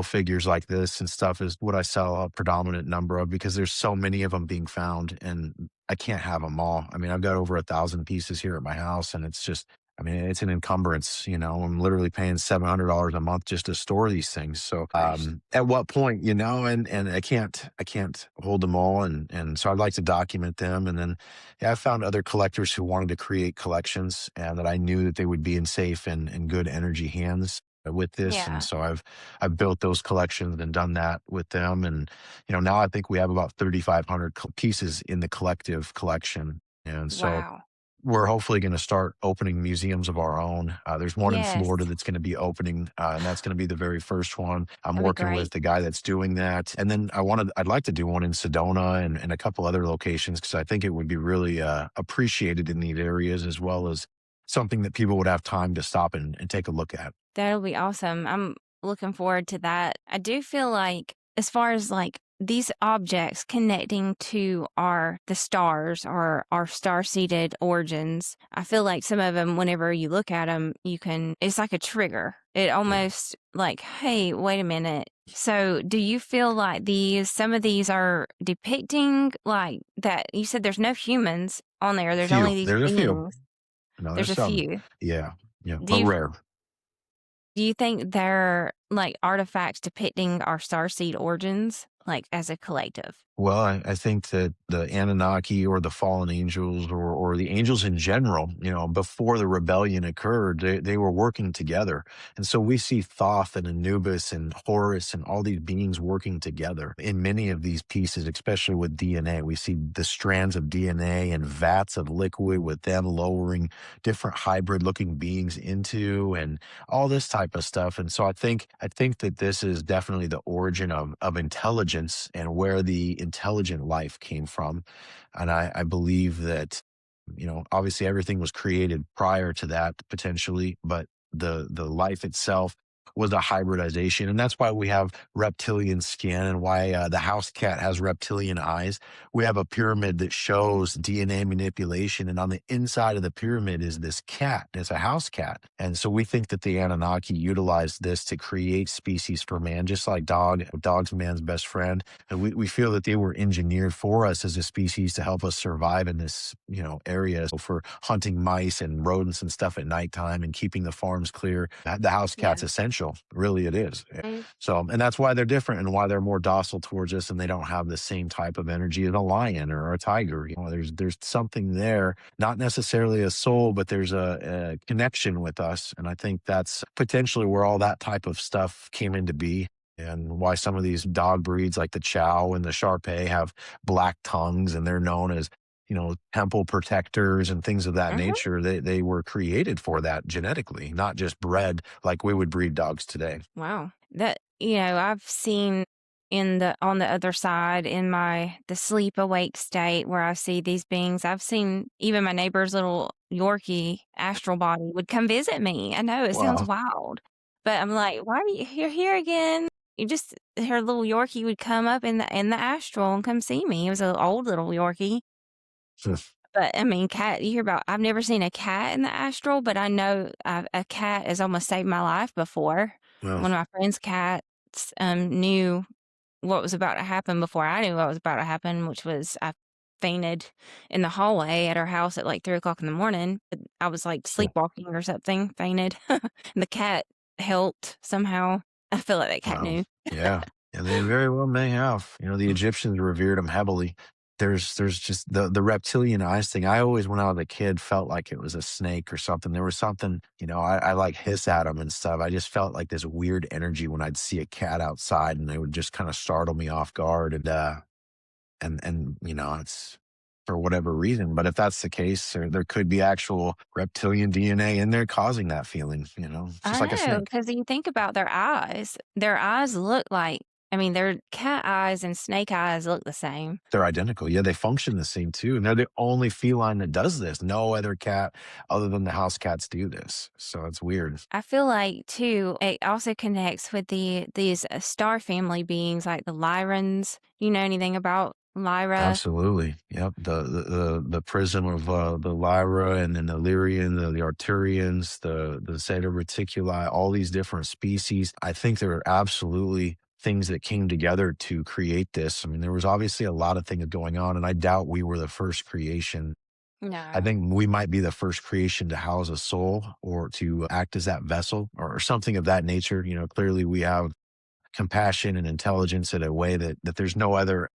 figures like this and stuff is what I sell a predominant number of, because there's so many of them being found and I can't have them all. I mean, I've got over 1,000 pieces here at my house, and it's just, I mean, it's an encumbrance. I'm literally paying $700 a month just to store these things. So, Gosh. at what point, and I can't hold them all. And so I'd like to document them. And then, yeah, I found other collectors who wanted to create collections and that I knew that they would be in safe and good energy hands with this. And Yeah. so I've built those collections and done that with them. And, now I think we have about 3,500 pieces in the collective collection. And so Wow. we're hopefully going to start opening museums of our own. There's one in Yes. Florida that's going to be opening, and that's going to be the very first one. I'm That'd be working great. with the guy that's doing that, and then I'd like to do one in Sedona and a couple other locations, because I think it would be really appreciated in these areas, as well as something that people would have time to stop and take a look at. That'll be awesome. I'm looking forward to that. I do feel like, as far as like these objects connecting to the stars or our star-seeded origins, I feel like some of them, whenever you look at them, it's like a trigger. It Yeah. almost like, hey, wait a minute. So do you feel like some of these are depicting like that? You said there's no humans on there. There's only Few. these There's a few. beings. No, There's there's a some. few. Yeah. Yeah. Do But you rare. Do you think they're like artifacts depicting our starseed origins, like as a collective? Well, I think that the Anunnaki, or the fallen angels, or the angels in general, before the rebellion occurred, they were working together. And so we see Thoth and Anubis and Horus and all these beings working together in many of these pieces, especially with DNA. We see the strands of DNA and vats of liquid with them lowering different hybrid looking beings into, and all this type of stuff. And so I think that this is definitely the origin of intelligence, and where the intelligent life came from. And I believe that, obviously everything was created prior to that potentially, but the life itself was a hybridization. And that's why we have reptilian skin and why the house cat has reptilian eyes. We have a pyramid that shows DNA manipulation. And on the inside of the pyramid is this cat. It's a house cat. And so we think that the Anunnaki utilized this to create species for man, just like dog's man's best friend. And we feel that they were engineered for us as a species to help us survive in this, area. So for hunting mice and rodents and stuff at nighttime and keeping the farms clear, the house Yeah. cat's essential. Really, it is. Mm. So, and that's why they're different and why they're more docile towards us, and they don't have the same type of energy as a lion or a tiger. There's something there, not necessarily a soul, but there's a connection with us. And I think that's potentially where all that type of stuff came into be. And why some of these dog breeds like the Chow and the Shar Pei have black tongues and they're known as, temple protectors and things of that Mhm. nature. They were created for that genetically, not just bred like we would breed dogs today. Wow. That, I've seen on the other side in the sleep awake state where I see these beings. I've seen even my neighbor's little Yorkie astral body would come visit me. I know it sounds Wow. wild, but I'm like, why are you're here again? Her little Yorkie would come up in the astral and come see me. It was an old little Yorkie. But, I mean, I've never seen a cat in the astral, but I know a cat has almost saved my life before. Well, One of my friend's cats, knew what was about to happen before I knew what was about to happen, which was I fainted in the hallway at her house at, like, 3 o'clock in the morning. But I was, like, yeah. sleepwalking or something, fainted. And the cat helped somehow. I feel like that cat Wow. knew. Yeah. Yeah, they very well may have. The Mm. Egyptians revered them heavily. There's just the reptilian eyes thing. I always, when I was a kid, felt like it was a snake or something. There was something, I like hiss at them and stuff. I just felt like this weird energy when I'd see a cat outside and they would just kind of startle me off guard. And it's for whatever reason. But if that's the case, there could be actual reptilian DNA in there causing that feeling, just I like a know, snake. because you think about their eyes. Their eyes look like their cat eyes and snake eyes look the same. They're identical. Yeah, they function the same too, and they're the only feline that does this. No other cat other than the house cats do this, so it's weird. I feel like too, it also connects with these star family beings like the Lyrans. Do you know anything about Lyra? Absolutely. Yep. The prism of the Lyra and then the Lyrian, the Arcturians, the Zeta Reticuli, all these different species. I think there are absolutely things that came together to create this. I mean, there was obviously a lot of things going on, and I doubt we were the first creation. I No. think we might be the first creation to house a soul or to act as that vessel or something of that nature. Clearly we have compassion and intelligence in a way that there's no other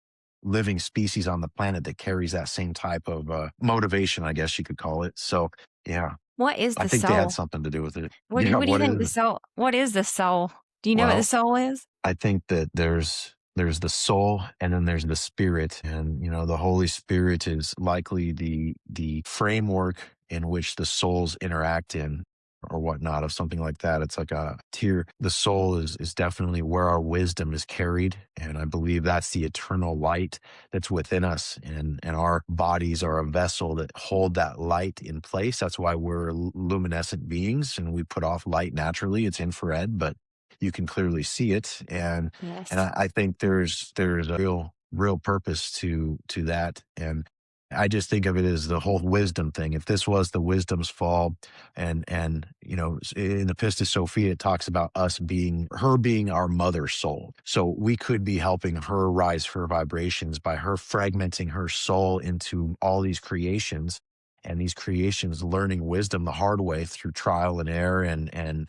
living species on the planet that carries that same type of motivation, I guess you could call it. So, yeah, What is I the think they had soul? something to do with it. What do Yeah, you, what do you what think is the it? soul? What is the soul? Do you know what the Well, soul is? I think that there's the soul and then there's the spirit. And the Holy Spirit is likely the framework in which the souls interact in or whatnot of something like that. It's like a tier. The soul is definitely where our wisdom is carried. And I believe that's the eternal light that's within us. And our bodies are a vessel that hold that light in place. That's why we're luminescent beings and we put off light naturally. It's infrared, but you can clearly see it. And Yes. I think there's a real purpose to that. And I just think of it as the whole wisdom thing. If this was the wisdom's fall, and in the Pistis Sophia, it talks about her being our mother soul. So we could be helping her rise her vibrations by her fragmenting her soul into all these creations, and these creations learning wisdom the hard way through trial and error and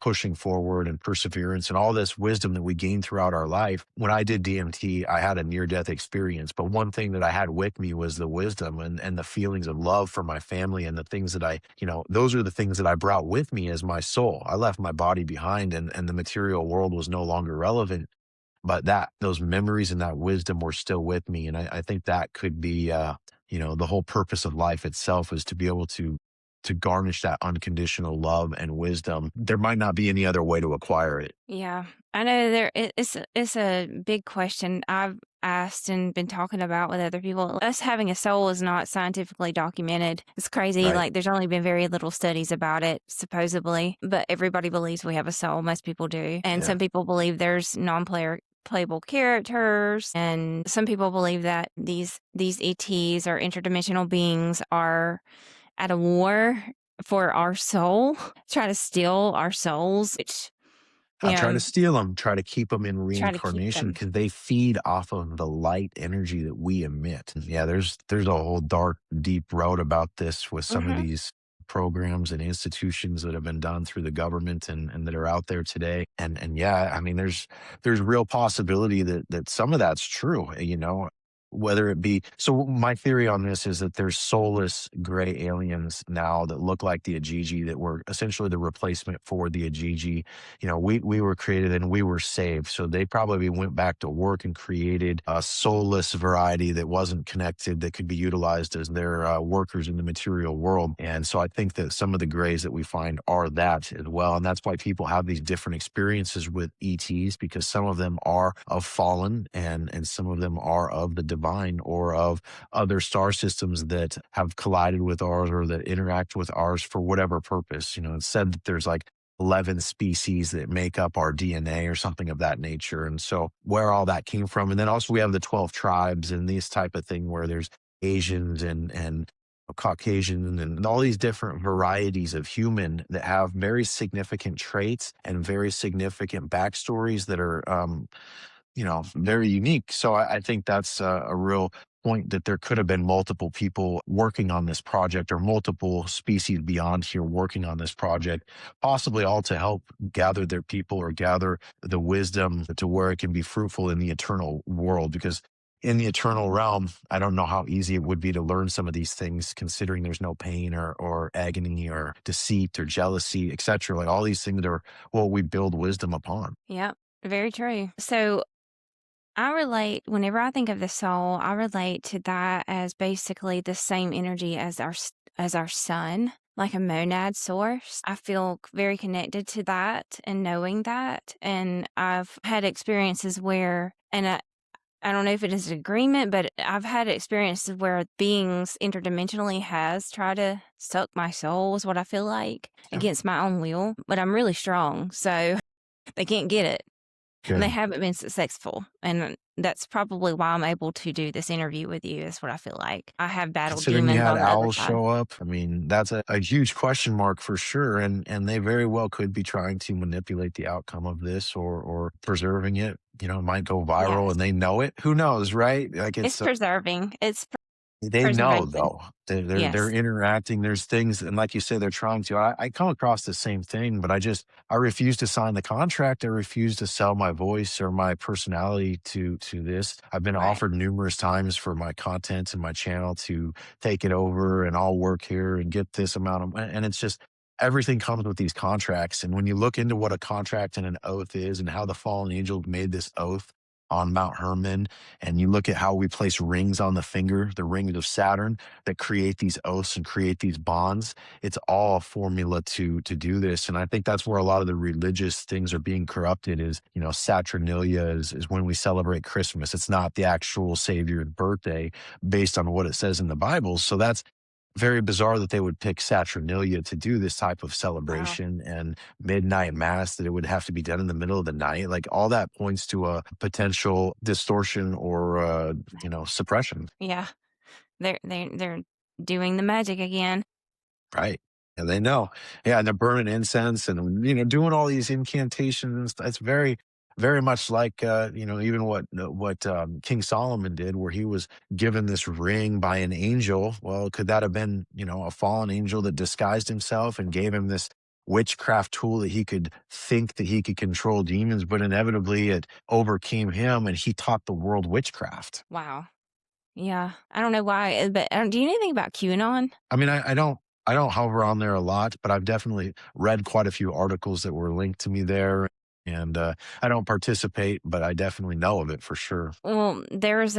pushing forward and perseverance and all this wisdom that we gain throughout our life. When I did DMT, I had a near death experience, but one thing that I had with me was the wisdom and the feelings of love for my family and the things that those are the things that I brought with me as my soul. I left my body behind and the material world was no longer relevant, but those memories and that wisdom were still with me. And I think that could be, the whole purpose of life itself is to be able to to garnish that unconditional love and wisdom, there might not be any other way to acquire it. Yeah, I know it's a big question I've asked and been talking about with other people. Us having a soul is not scientifically documented. It's crazy. Right. Like there's only been very little studies about it, supposedly, but everybody believes we have a soul. Most people do, and Yeah. some people believe there's non-player playable characters, and some people believe that these ETs or interdimensional beings are at a war for our soul, try to steal our souls, which you I'll try know to steal them, try to keep them in try to keep reincarnation them. because they feed off of the light energy that we emit. Yeah, there's a whole dark, deep road about this with some of Mhm. these programs and institutions that have been done through the government and that are out there today. And yeah, I mean, there's real possibility that some of that's true, whether it be. So my theory on this is that there's soulless gray aliens now that look like the Ajiji, that were essentially the replacement for the Ajiji. We were created and we were saved. So they probably went back to work and created a soulless variety that wasn't connected, that could be utilized as their workers in the material world. And so I think that some of the grays that we find are that as well. And that's why people have these different experiences with ETs, because some of them are of fallen and some of them are of the divine or of other star systems that have collided with ours or that interact with ours for whatever purpose. It's said that there's like 11 species that make up our DNA or something of that nature. And so where all that came from. And then also we have the 12 tribes and these type of thing where there's Asians and Caucasian and all these different varieties of human that have very significant traits and very significant backstories that are very unique. So I think that's a real point, that there could have been multiple people working on this project or multiple species beyond here working on this project, possibly all to help gather their people or gather the wisdom to where it can be fruitful in the eternal world. Because in the eternal realm, I don't know how easy it would be to learn some of these things, considering there's no pain or agony or deceit or jealousy, etc. Like all these things are what we build wisdom upon. Yep, very true. So I relate whenever I think of the soul, I relate to that as basically the same energy as our sun, like a monad source. I feel very connected to that and knowing that, and I've had experiences where, and I don't know if it is an agreement, but I've had experiences where beings interdimensionally has tried to suck my soul, is what I feel like, Yeah. against my own will. But I'm really strong, so they can't get it. And they Good. haven't been successful. And that's probably why I'm able to do this interview with you, is what I feel like. I have battled Considering you demons had on the other owls side. show up, I mean, that's a huge question mark for sure. And they very well could be trying to manipulate the outcome of this or preserving it. It might go viral Yes. and they know it. Who knows, right? Like It's preserving. It's they know preservation. though. They're Yes. interacting. There's things, and like you said, they're trying to. I come across the same thing, but I refuse to sign the contract. I refuse to sell my voice or my personality to this. I've been Right. offered numerous times for my content and my channel to take it over, and I'll work here and get this amount of. And it's just everything comes with these contracts. And when you look into what a contract and an oath is, and how the fallen angel made this oath on Mount Hermon, and you look at how we place rings on the finger, the rings of Saturn that create these oaths and create these bonds. It's all a formula to do this. And I think that's where a lot of the religious things are being corrupted is, Saturnalia is when we celebrate Christmas. It's not the actual Savior's birthday based on what it says in the Bible. So that's very bizarre that they would pick Saturnalia to do this type of Wow. celebration, and midnight mass, that it would have to be done in the middle of the night. Like all that points to a potential distortion or suppression. Yeah. They're doing the magic again. Right. And they know. Yeah, and they're burning incense and doing all these incantations and stuff. It's very, very much like even what King Solomon did, where he was given this ring by an angel. Well, could that have been, a fallen angel that disguised himself and gave him this witchcraft tool that he could think that he could control demons, but inevitably it overcame him and he taught the world witchcraft. Wow. Yeah. I don't know why, but do you know anything about QAnon? I mean, I don't hover on there a lot, but I've definitely read quite a few articles that were linked to me there, and I don't participate, but I definitely know of it for sure. Well, there's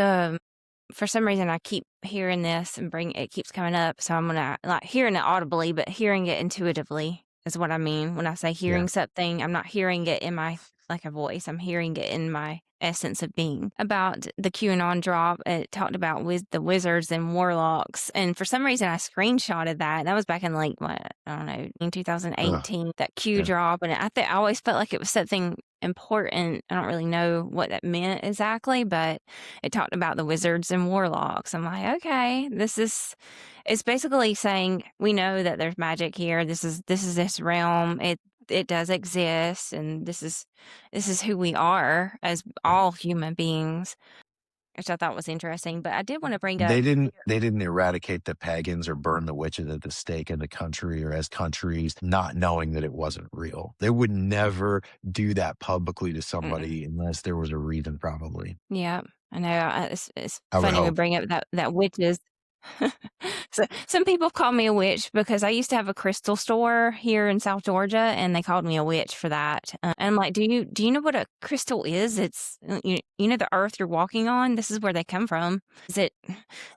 for some reason I keep hearing this and it keeps coming up. So I'm gonna like hearing it audibly, but hearing it intuitively is what I mean. When I say Yeah. hearing something, I'm not hearing it in my like a voice. I'm hearing it in my essence of being. About the QAnon drop, it talked about the wizards and warlocks. And for some reason I screenshotted that. That was back in like what, I don't know, in Ugh, 2018, that Q yeah. drop. And I always felt like it was something important. I don't really know what that meant exactly, but it talked about the wizards and warlocks. I'm like, okay, it's basically saying we know that there's magic here. This realm. It does exist, and this is who we are as all human beings, which I thought was interesting. But I did want to bring up They didn't eradicate the pagans or burn the witches at the stake in the country or as countries, not knowing that it wasn't real. They would never do that publicly to mm, somebody unless there was a reason, probably. yeah, I know. It's I would funny we hope. bring up that witches. So some people call me a witch because I used to have a crystal store here in South Georgia, and they called me a witch for that. And I'm like, do you know what a crystal is? It's you know the earth you're walking on. This is where they come from. Is it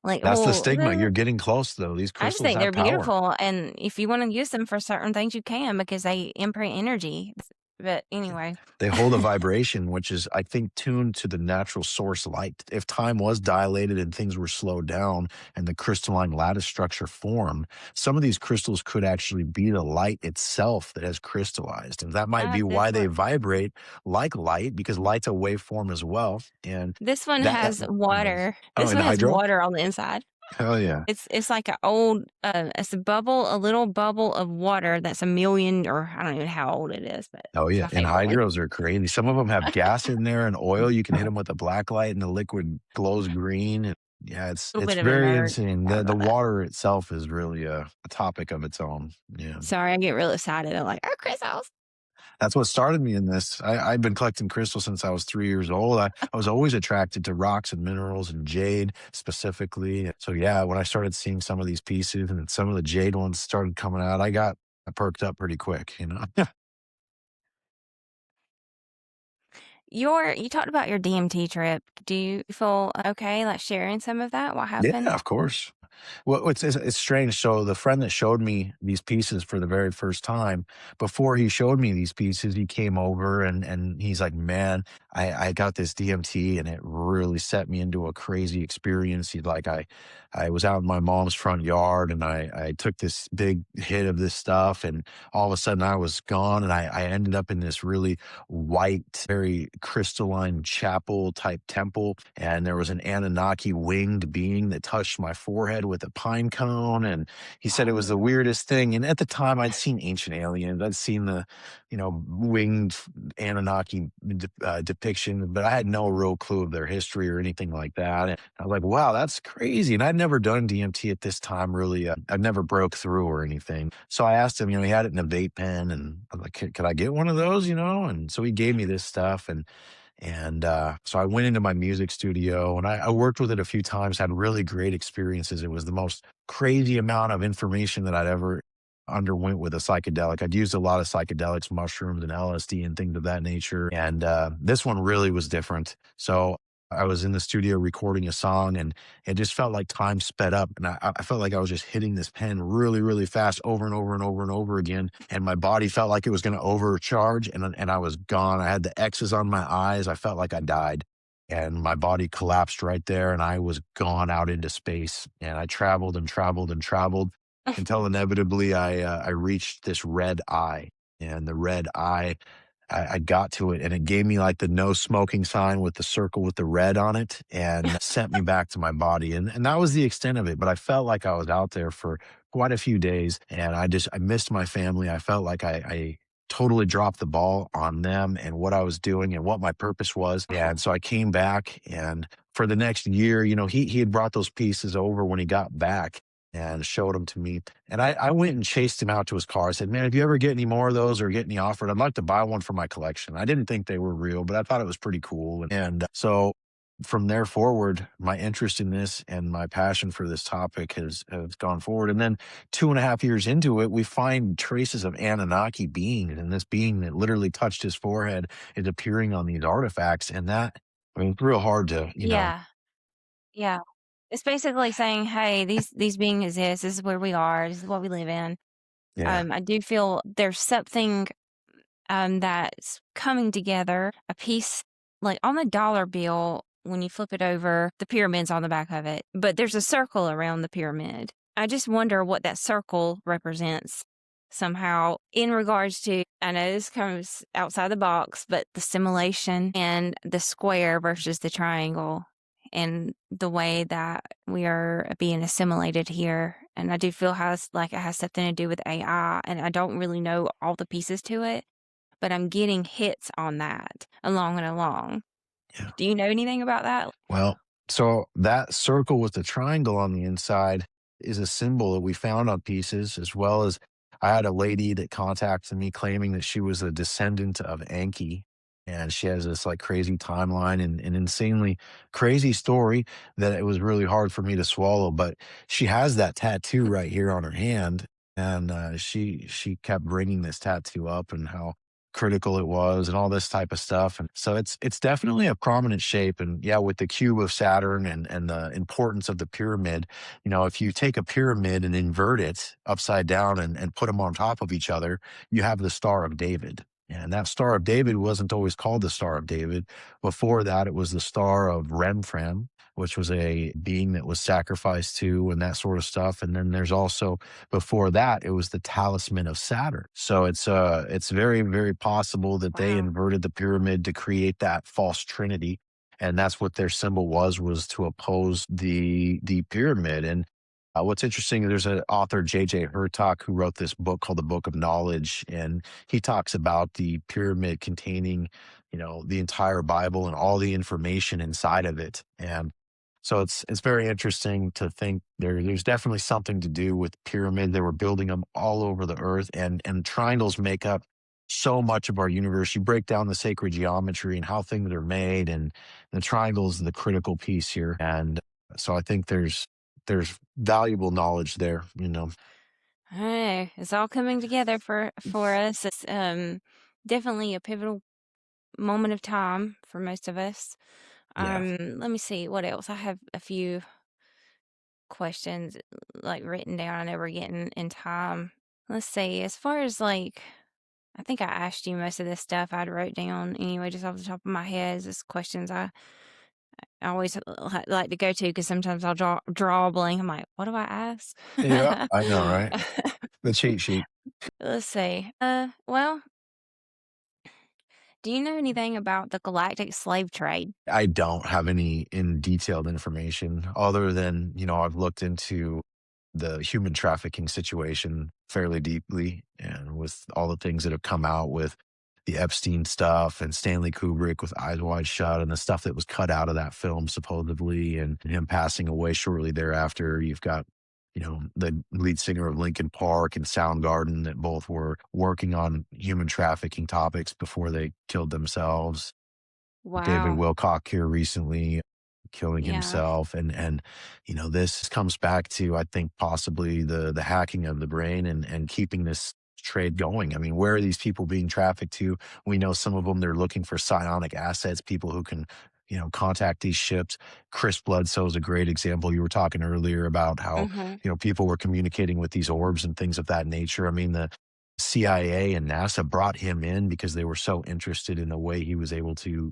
like That's the well? stigma. You're getting close, though. These I just crystals think have they're power. beautiful, and if you want to use them for certain things, you can because they imprint energy. But anyway, They hold a vibration, which is, I think, tuned to the natural source light. If time was dilated and things were slowed down and the crystalline lattice structure formed, some of these crystals could actually be the light itself that has crystallized. And that might be this why they one vibrate like light, because light's a waveform as well. And this one that has does. water. Oh, This and one has hydro? water on the inside. Hell yeah. It's like it's a little bubble of water that's a million, or I don't even know how old it is, but Oh, it's yeah, my and favorite one. hydros are crazy. Some of them have gas in there and oil. You can hit them with a black light, and the liquid glows green, and yeah, it's A little it's bit of a very nerd. insane. Sorry The about that. water itself is really a topic of its own. Yeah. Sorry, I get real excited. I'm like, oh, crystals. That's what started me in this. I've been collecting crystals since I was 3 years old. I was always attracted to rocks and minerals and jade specifically. So, yeah, when I started seeing some of these pieces and some of the jade ones started coming out, I perked up pretty quick, you know? You talked about your DMT trip. Do you feel okay, like sharing some of that? What Yeah, happened? of course. Well, it's strange. So the friend that showed me these pieces for the very first time, before he showed me these pieces, he came over and he's like, "Man, I got this DMT and it really set me into a crazy experience." He's like, I was out in my mom's front yard and I took this big hit of this stuff and all of a sudden I was gone and I ended up in this really white, very crystalline chapel type temple. And there was an Anunnaki winged being that touched my forehead with a pine cone. And he said it was the weirdest thing. And at the time, I'd seen Ancient Aliens, I'd seen the, winged Anunnaki depiction, but I had no real clue of their history or anything like that. And I was like, wow, that's crazy. And I'd never done DMT at this time, really. I've never broke through or anything. So I asked him, he had it in a vape pen, and I was like, could I get one of those, And so he gave me this stuff. And so I went into my music studio and I worked with it a few times, had really great experiences. It was the most crazy amount of information that I'd ever underwent with a psychedelic. I'd used a lot of psychedelics, mushrooms and LSD and things of that nature. And this one really was different. So I was in the studio recording a song and it just felt like time sped up. And I felt like I was just hitting this pen really, really fast over and over and over and over again. And my body felt like it was going to overcharge and I was gone. I had the X's on my eyes. I felt like I died. And my body collapsed right there and I was gone out into space. And I traveled and traveled and traveled until inevitably I reached this red eye. And the red eye, I got to it and it gave me like the no smoking sign with the circle with the red on it and sent me back to my body. And that was the extent of it. But I felt like I was out there for quite a few days and I missed my family. I felt like I totally dropped the ball on them and what I was doing and what my purpose was. And so I came back and for the next year, he had brought those pieces over when he got back and showed them to me. And I went and chased him out to his car. I said, "Man, if you ever get any more of those or get any offered, I'd like to buy one for my collection." I didn't think they were real, but I thought it was pretty cool. And so from there forward, my interest in this and my passion for this topic has gone forward. And then 2.5 years into it, we find traces of Anunnaki beings, and this being that literally touched his forehead is appearing on these artifacts. And that, I mean, it's real hard to, Yeah, yeah. It's basically saying, "Hey, these beings exist. This is where we are. This is what we live in." Yeah. I do feel there's something that's coming together. A piece like on the dollar bill, when you flip it over, the pyramid's on the back of it, but there's a circle around the pyramid. I just wonder what that circle represents somehow in regards to, I know this comes outside the box, but the simulation and the square versus the triangle and the way that we are being assimilated here. And I do feel like it has something to do with AI, and I don't really know all the pieces to it, but I'm getting hits on that along and along. Yeah. Do you know anything about that? Well, so that circle with the triangle on the inside is a symbol that we found on pieces, as well as I had a lady that contacted me claiming that she was a descendant of Enki. And she has this like crazy timeline and an insanely crazy story that it was really hard for me to swallow. But she has that tattoo right here on her hand, and she kept bringing this tattoo up and how critical it was and all this type of stuff. And so it's definitely a prominent shape. And yeah, with the cube of Saturn and the importance of the pyramid, if you take a pyramid and invert it upside down and put them on top of each other, you have the Star of David. And that Star of David wasn't always called the Star of David. Before that, it was the Star of Renfram, which was a being that was sacrificed to and that sort of stuff. And then there's also before that, it was the talisman of Saturn. So it's very, very possible that they Wow. inverted the pyramid to create that false trinity. And that's what their symbol was to oppose the pyramid. And what's interesting, there's an author, J.J. Hurtak, who wrote this book called The Book of Knowledge. And he talks about the pyramid containing, the entire Bible and all the information inside of it. And so it's very interesting to think there's definitely something to do with pyramid. They were building them all over the earth, and triangles make up so much of our universe. You break down the sacred geometry and how things are made, and the triangle is the critical piece here. And so I think there's valuable knowledge there. Hey, it's all coming together for us. It's definitely a pivotal moment of time for most of us. Yeah. Let me see what else. I have a few questions like written down. I know we're getting in time. Let's see. As far as like, I think I asked you most of this stuff I'd wrote down anyway, just off the top of my head. Just questions I always like to go to because sometimes I'll draw a blank. I'm like, what do I ask? Yeah, I know, right? The cheat sheet. Let's see. Well, do you know anything about the galactic slave trade? I don't have any in detailed information other than, I've looked into the human trafficking situation fairly deeply, and with all the things that have come out with the Epstein stuff and Stanley Kubrick with Eyes Wide Shut and the stuff that was cut out of that film supposedly and him passing away shortly thereafter. You've got, the lead singer of Linkin Park and Soundgarden that both were working on human trafficking topics before they killed themselves. David Wow. Wilcock here recently killing Yeah. himself, and this comes back to, I think, possibly the hacking of the brain and keeping this trade going. I mean, where are these people being trafficked to? We know some of them, they're looking for psionic assets, people who can contact these ships. Chris Bledsoe is a great example. You were talking earlier about how Mhm. people were communicating with these orbs and things of that nature. I mean, the CIA and NASA brought him in because they were so interested in the way he was able to,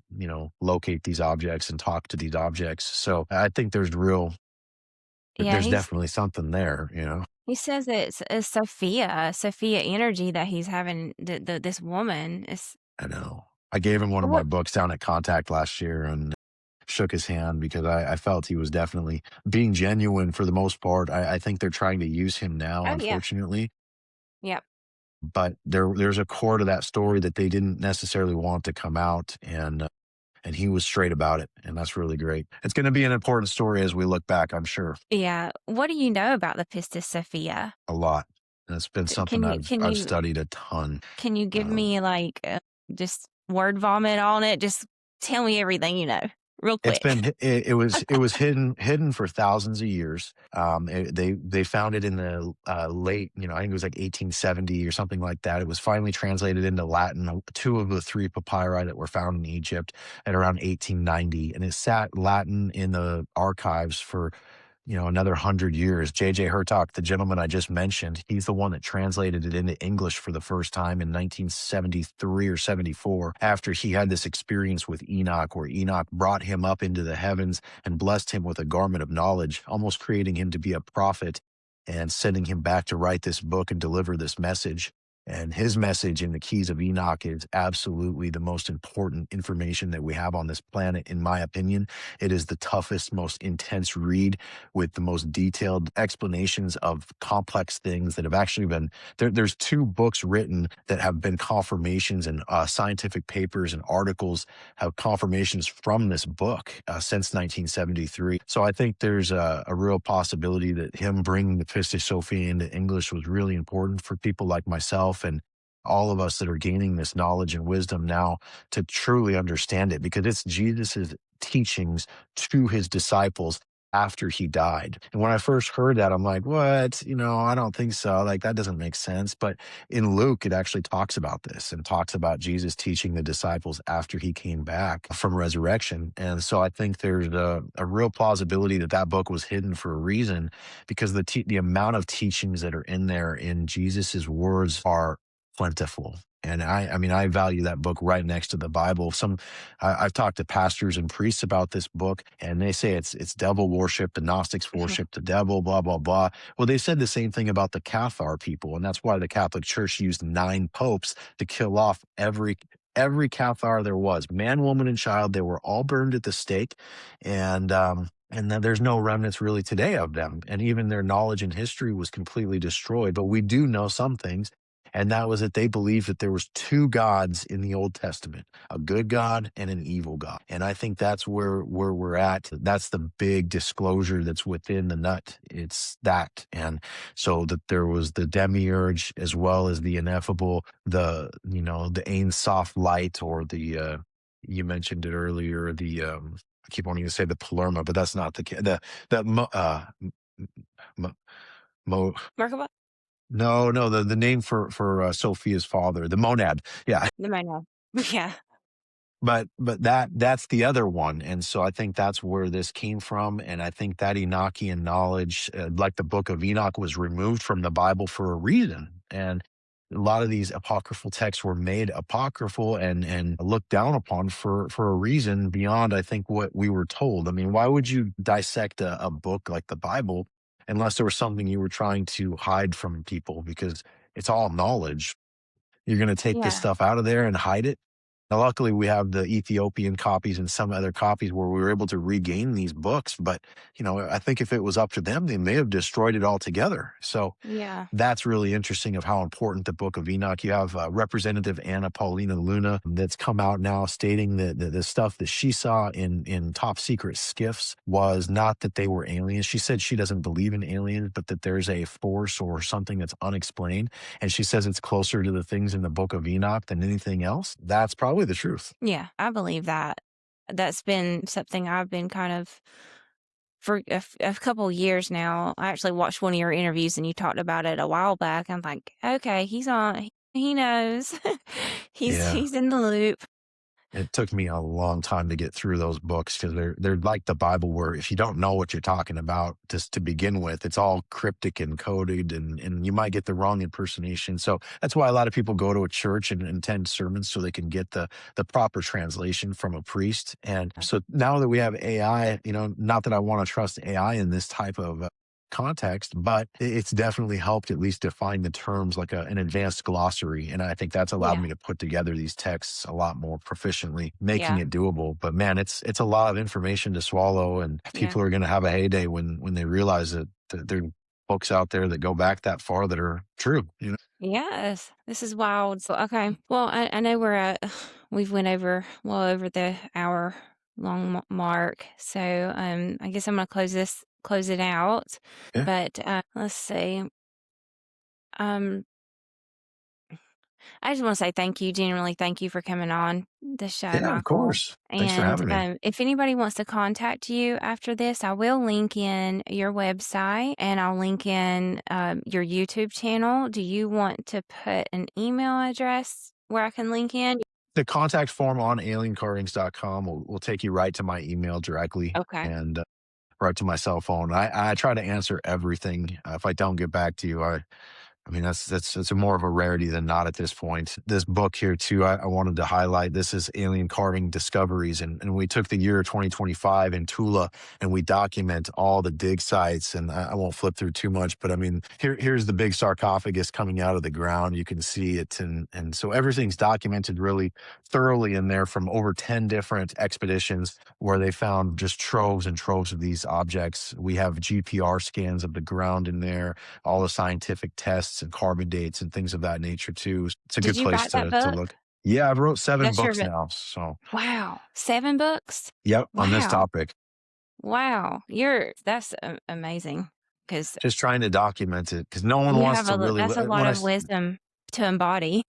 locate these objects and talk to these objects. So I think Yeah, there's definitely something there. he says it's Sophia energy that he's having this woman. It's I know. I gave him one of my what? books down at Contact last year and shook his hand because I felt he was definitely being genuine for the most part. I think they're trying to use him now, Oh yeah. unfortunately. Yep. But there's a core to that story that they didn't necessarily want to come out, and he was straight about it, and that's really great. It's going to be an important story as we look back, I'm sure, Yeah. What do you know about the Pistis Sophia? a lot. And it's been something Can you I've can I've you studied a ton. can you give Um, me like just word vomit on it? Just tell me everything you know, real it's quick. been it was hidden for thousands of years. They found it in the late, I think it was like 1870 or something like that. It was finally translated into Latin. Two of the three papyri that were found in Egypt at around 1890, and it sat Latin in the archives for another 100 years. J.J. Hertog, the gentleman I just mentioned, he's the one that translated it into English for the first time in 1973 or 74 after he had this experience with Enoch, where Enoch brought him up into the heavens and blessed him with a garment of knowledge, almost creating him to be a prophet and sending him back to write this book and deliver this message. And his message in the Keys of Enoch is absolutely the most important information that we have on this planet, in my opinion. It is the toughest, most intense read with the most detailed explanations of complex things that have actually been there's two books written that have been confirmations, and scientific papers and articles have confirmations from this book since 1973. So I think there's a real possibility that him bringing the Pistis Sophia into English was really important for people like myself and all of us that are gaining this knowledge and wisdom now to truly understand it, because it's Jesus's teachings to his disciples after he died. And when I first heard that, I'm like, what? I don't think so. Like, that doesn't make sense. But in Luke, it actually talks about this and talks about Jesus teaching the disciples after he came back from resurrection. And so I think there's a real plausibility that that book was hidden for a reason, because the amount of teachings that are in there in Jesus's words are plentiful. And I value that book right next to the Bible. I've talked to pastors and priests about this book, and they say it's devil worship. The Gnostics worship the devil, blah blah blah. Well, they said the same thing about the Cathar people, and that's why the Catholic Church used 9 popes to kill off every Cathar there was, man, woman, and child. They were all burned at the stake, and then there's no remnants really today of them, and even their knowledge and history was completely destroyed. But we do know some things, and that was that they believed that there was 2 gods in the Old Testament, a good God and an evil God. And I think that's where we're at. That's the big disclosure that's within the nut. It's that. And so that there was the demiurge as well as the ineffable, the Ein Sof light, or the you mentioned it earlier, I keep wanting to say the Palerma, but that's not the mo, mo, Merkaba? no, the name for Sophia's father, the monad. Yeah, The Mano. Yeah. but that's the other one, and so I think that's where this came from, and I think that Enochian knowledge, like the Book of Enoch, was removed from the Bible for a reason, and a lot of these apocryphal texts were made apocryphal and looked down upon for a reason beyond, I think, what we were told. I mean, why would you dissect a book like the Bible unless there was something you were trying to hide from people? Because it's all knowledge. You're going to take this Yeah. stuff out of there and hide it. Now, luckily, we have the Ethiopian copies and some other copies where we were able to regain these books. But, I think if it was up to them, they may have destroyed it altogether. So Yeah. that's really interesting of how important the Book of Enoch. You have Representative Anna Paulina Luna that's come out now stating that the stuff that she saw in top secret skiffs was not that they were aliens. She said she doesn't believe in aliens, but that there's a force or something that's unexplained. And she says it's closer to the things in the Book of Enoch than anything else. That's probably the truth. Yeah. I believe that. That's been something I've been kind of for a couple years now. I actually watched one of your interviews and you talked about it a while back. I'm like, okay, he's on. He knows. Yeah. he's in the loop. It took me a long time to get through those books because they're like the Bible, where if you don't know what you're talking about just to begin with, it's all cryptic and coded, and you might get the wrong impersonation. So that's why a lot of people go to a church and attend sermons so they can get the proper translation from a priest. And so now that we have AI, not that I want to trust AI in this type of context, but it's definitely helped at least define the terms like an advanced glossary. And I think that's allowed Yeah. me to put together these texts a lot more proficiently, making Yeah. it doable. But man, it's a lot of information to swallow, and Yeah. people are going to have a heyday when they realize that there are books out there that go back that far that are true. Yes, this is wild. So, okay. Well, I know we've went well over the hour long mark. So, I guess I'm going to close it out. Yeah. But, let's see. Um, I just want to say thank you, genuinely thank you for coming on the show, Yeah, of Michael. course. Thanks for And having me. if anybody wants to contact you after this, I will link in your website and I'll link in your YouTube channel. Do you want to put an email address where I can link in? The contact form on aliencarvings.com will take you right to my email directly. Okay. And right to my cell phone. I try to answer everything. If I don't get back to you, I mean, that's more of a rarity than not at this point. This book here too, I wanted to highlight. This is Alien Carving Discoveries, and we took the year 2025 in Tula, and we document all the dig sites. And I won't flip through too much, but I mean, here's the big sarcophagus coming out of the ground. You can see it, and so everything's documented really thoroughly in there from over 10 different expeditions where they found just troves and troves of these objects. We have GPR scans of the ground in there, all the scientific tests and carbon dates and things of that nature too. It's a Did good you place write that to book? look. Yeah, I've wrote 7 That's your books book. now. So, Wow. 7 books? yep, on this Wow. topic. Wow. That's amazing because Just trying to document it because no one you wants have to really that's a lot of wisdom to embody.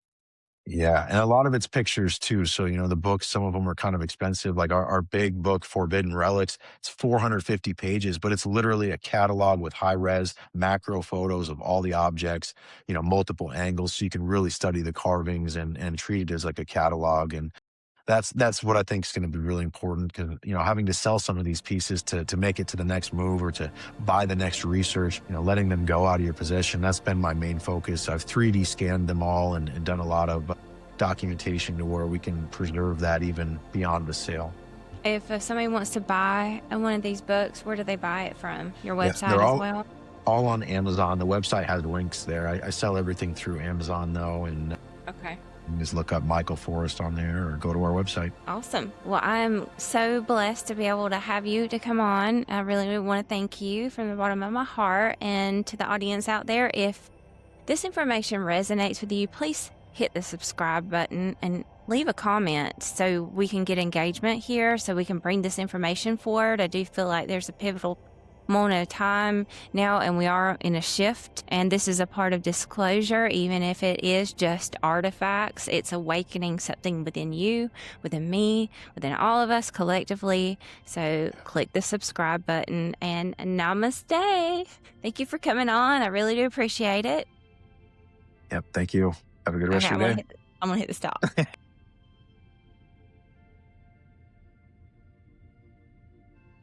yeah, and a lot of it's pictures too. So, the books, some of them are kind of expensive. Like our big book, Forbidden Relics, it's 450 pages, but it's literally a catalog with high res macro photos of all the objects, multiple angles. So you can really study the carvings and treat it as like a catalog. And that's what I think is going to be really important because, having to sell some of these pieces to make it to the next move or to buy the next research, letting them go out of your possession. That's been my main focus. I've 3D scanned them all and done a lot of documentation to where we can preserve that even beyond the sale. If somebody wants to buy one of these books, where do they buy it from? Your Yeah, website they're as well? all on Amazon. The website has links there. I sell everything through Amazon though, and Okay. you can just look up Michael Forrest on there or go to our website. Awesome. Well, I'm so blessed to be able to have you to come on. I really want to thank you from the bottom of my heart. And to the audience out there, if this information resonates with you, please hit the subscribe button and leave a comment so we can get engagement here, so we can bring this information forward. I do feel like there's a pivotal moment of time now, and we are in a shift, and this is a part of disclosure. Even if it is just artifacts, it's awakening something within you, within me, within all of us collectively. So click the subscribe button, and namaste. Thank you for coming on. I really do appreciate it. Yep. Thank you. Have a good rest Okay, of your day. I'm gonna hit the stop.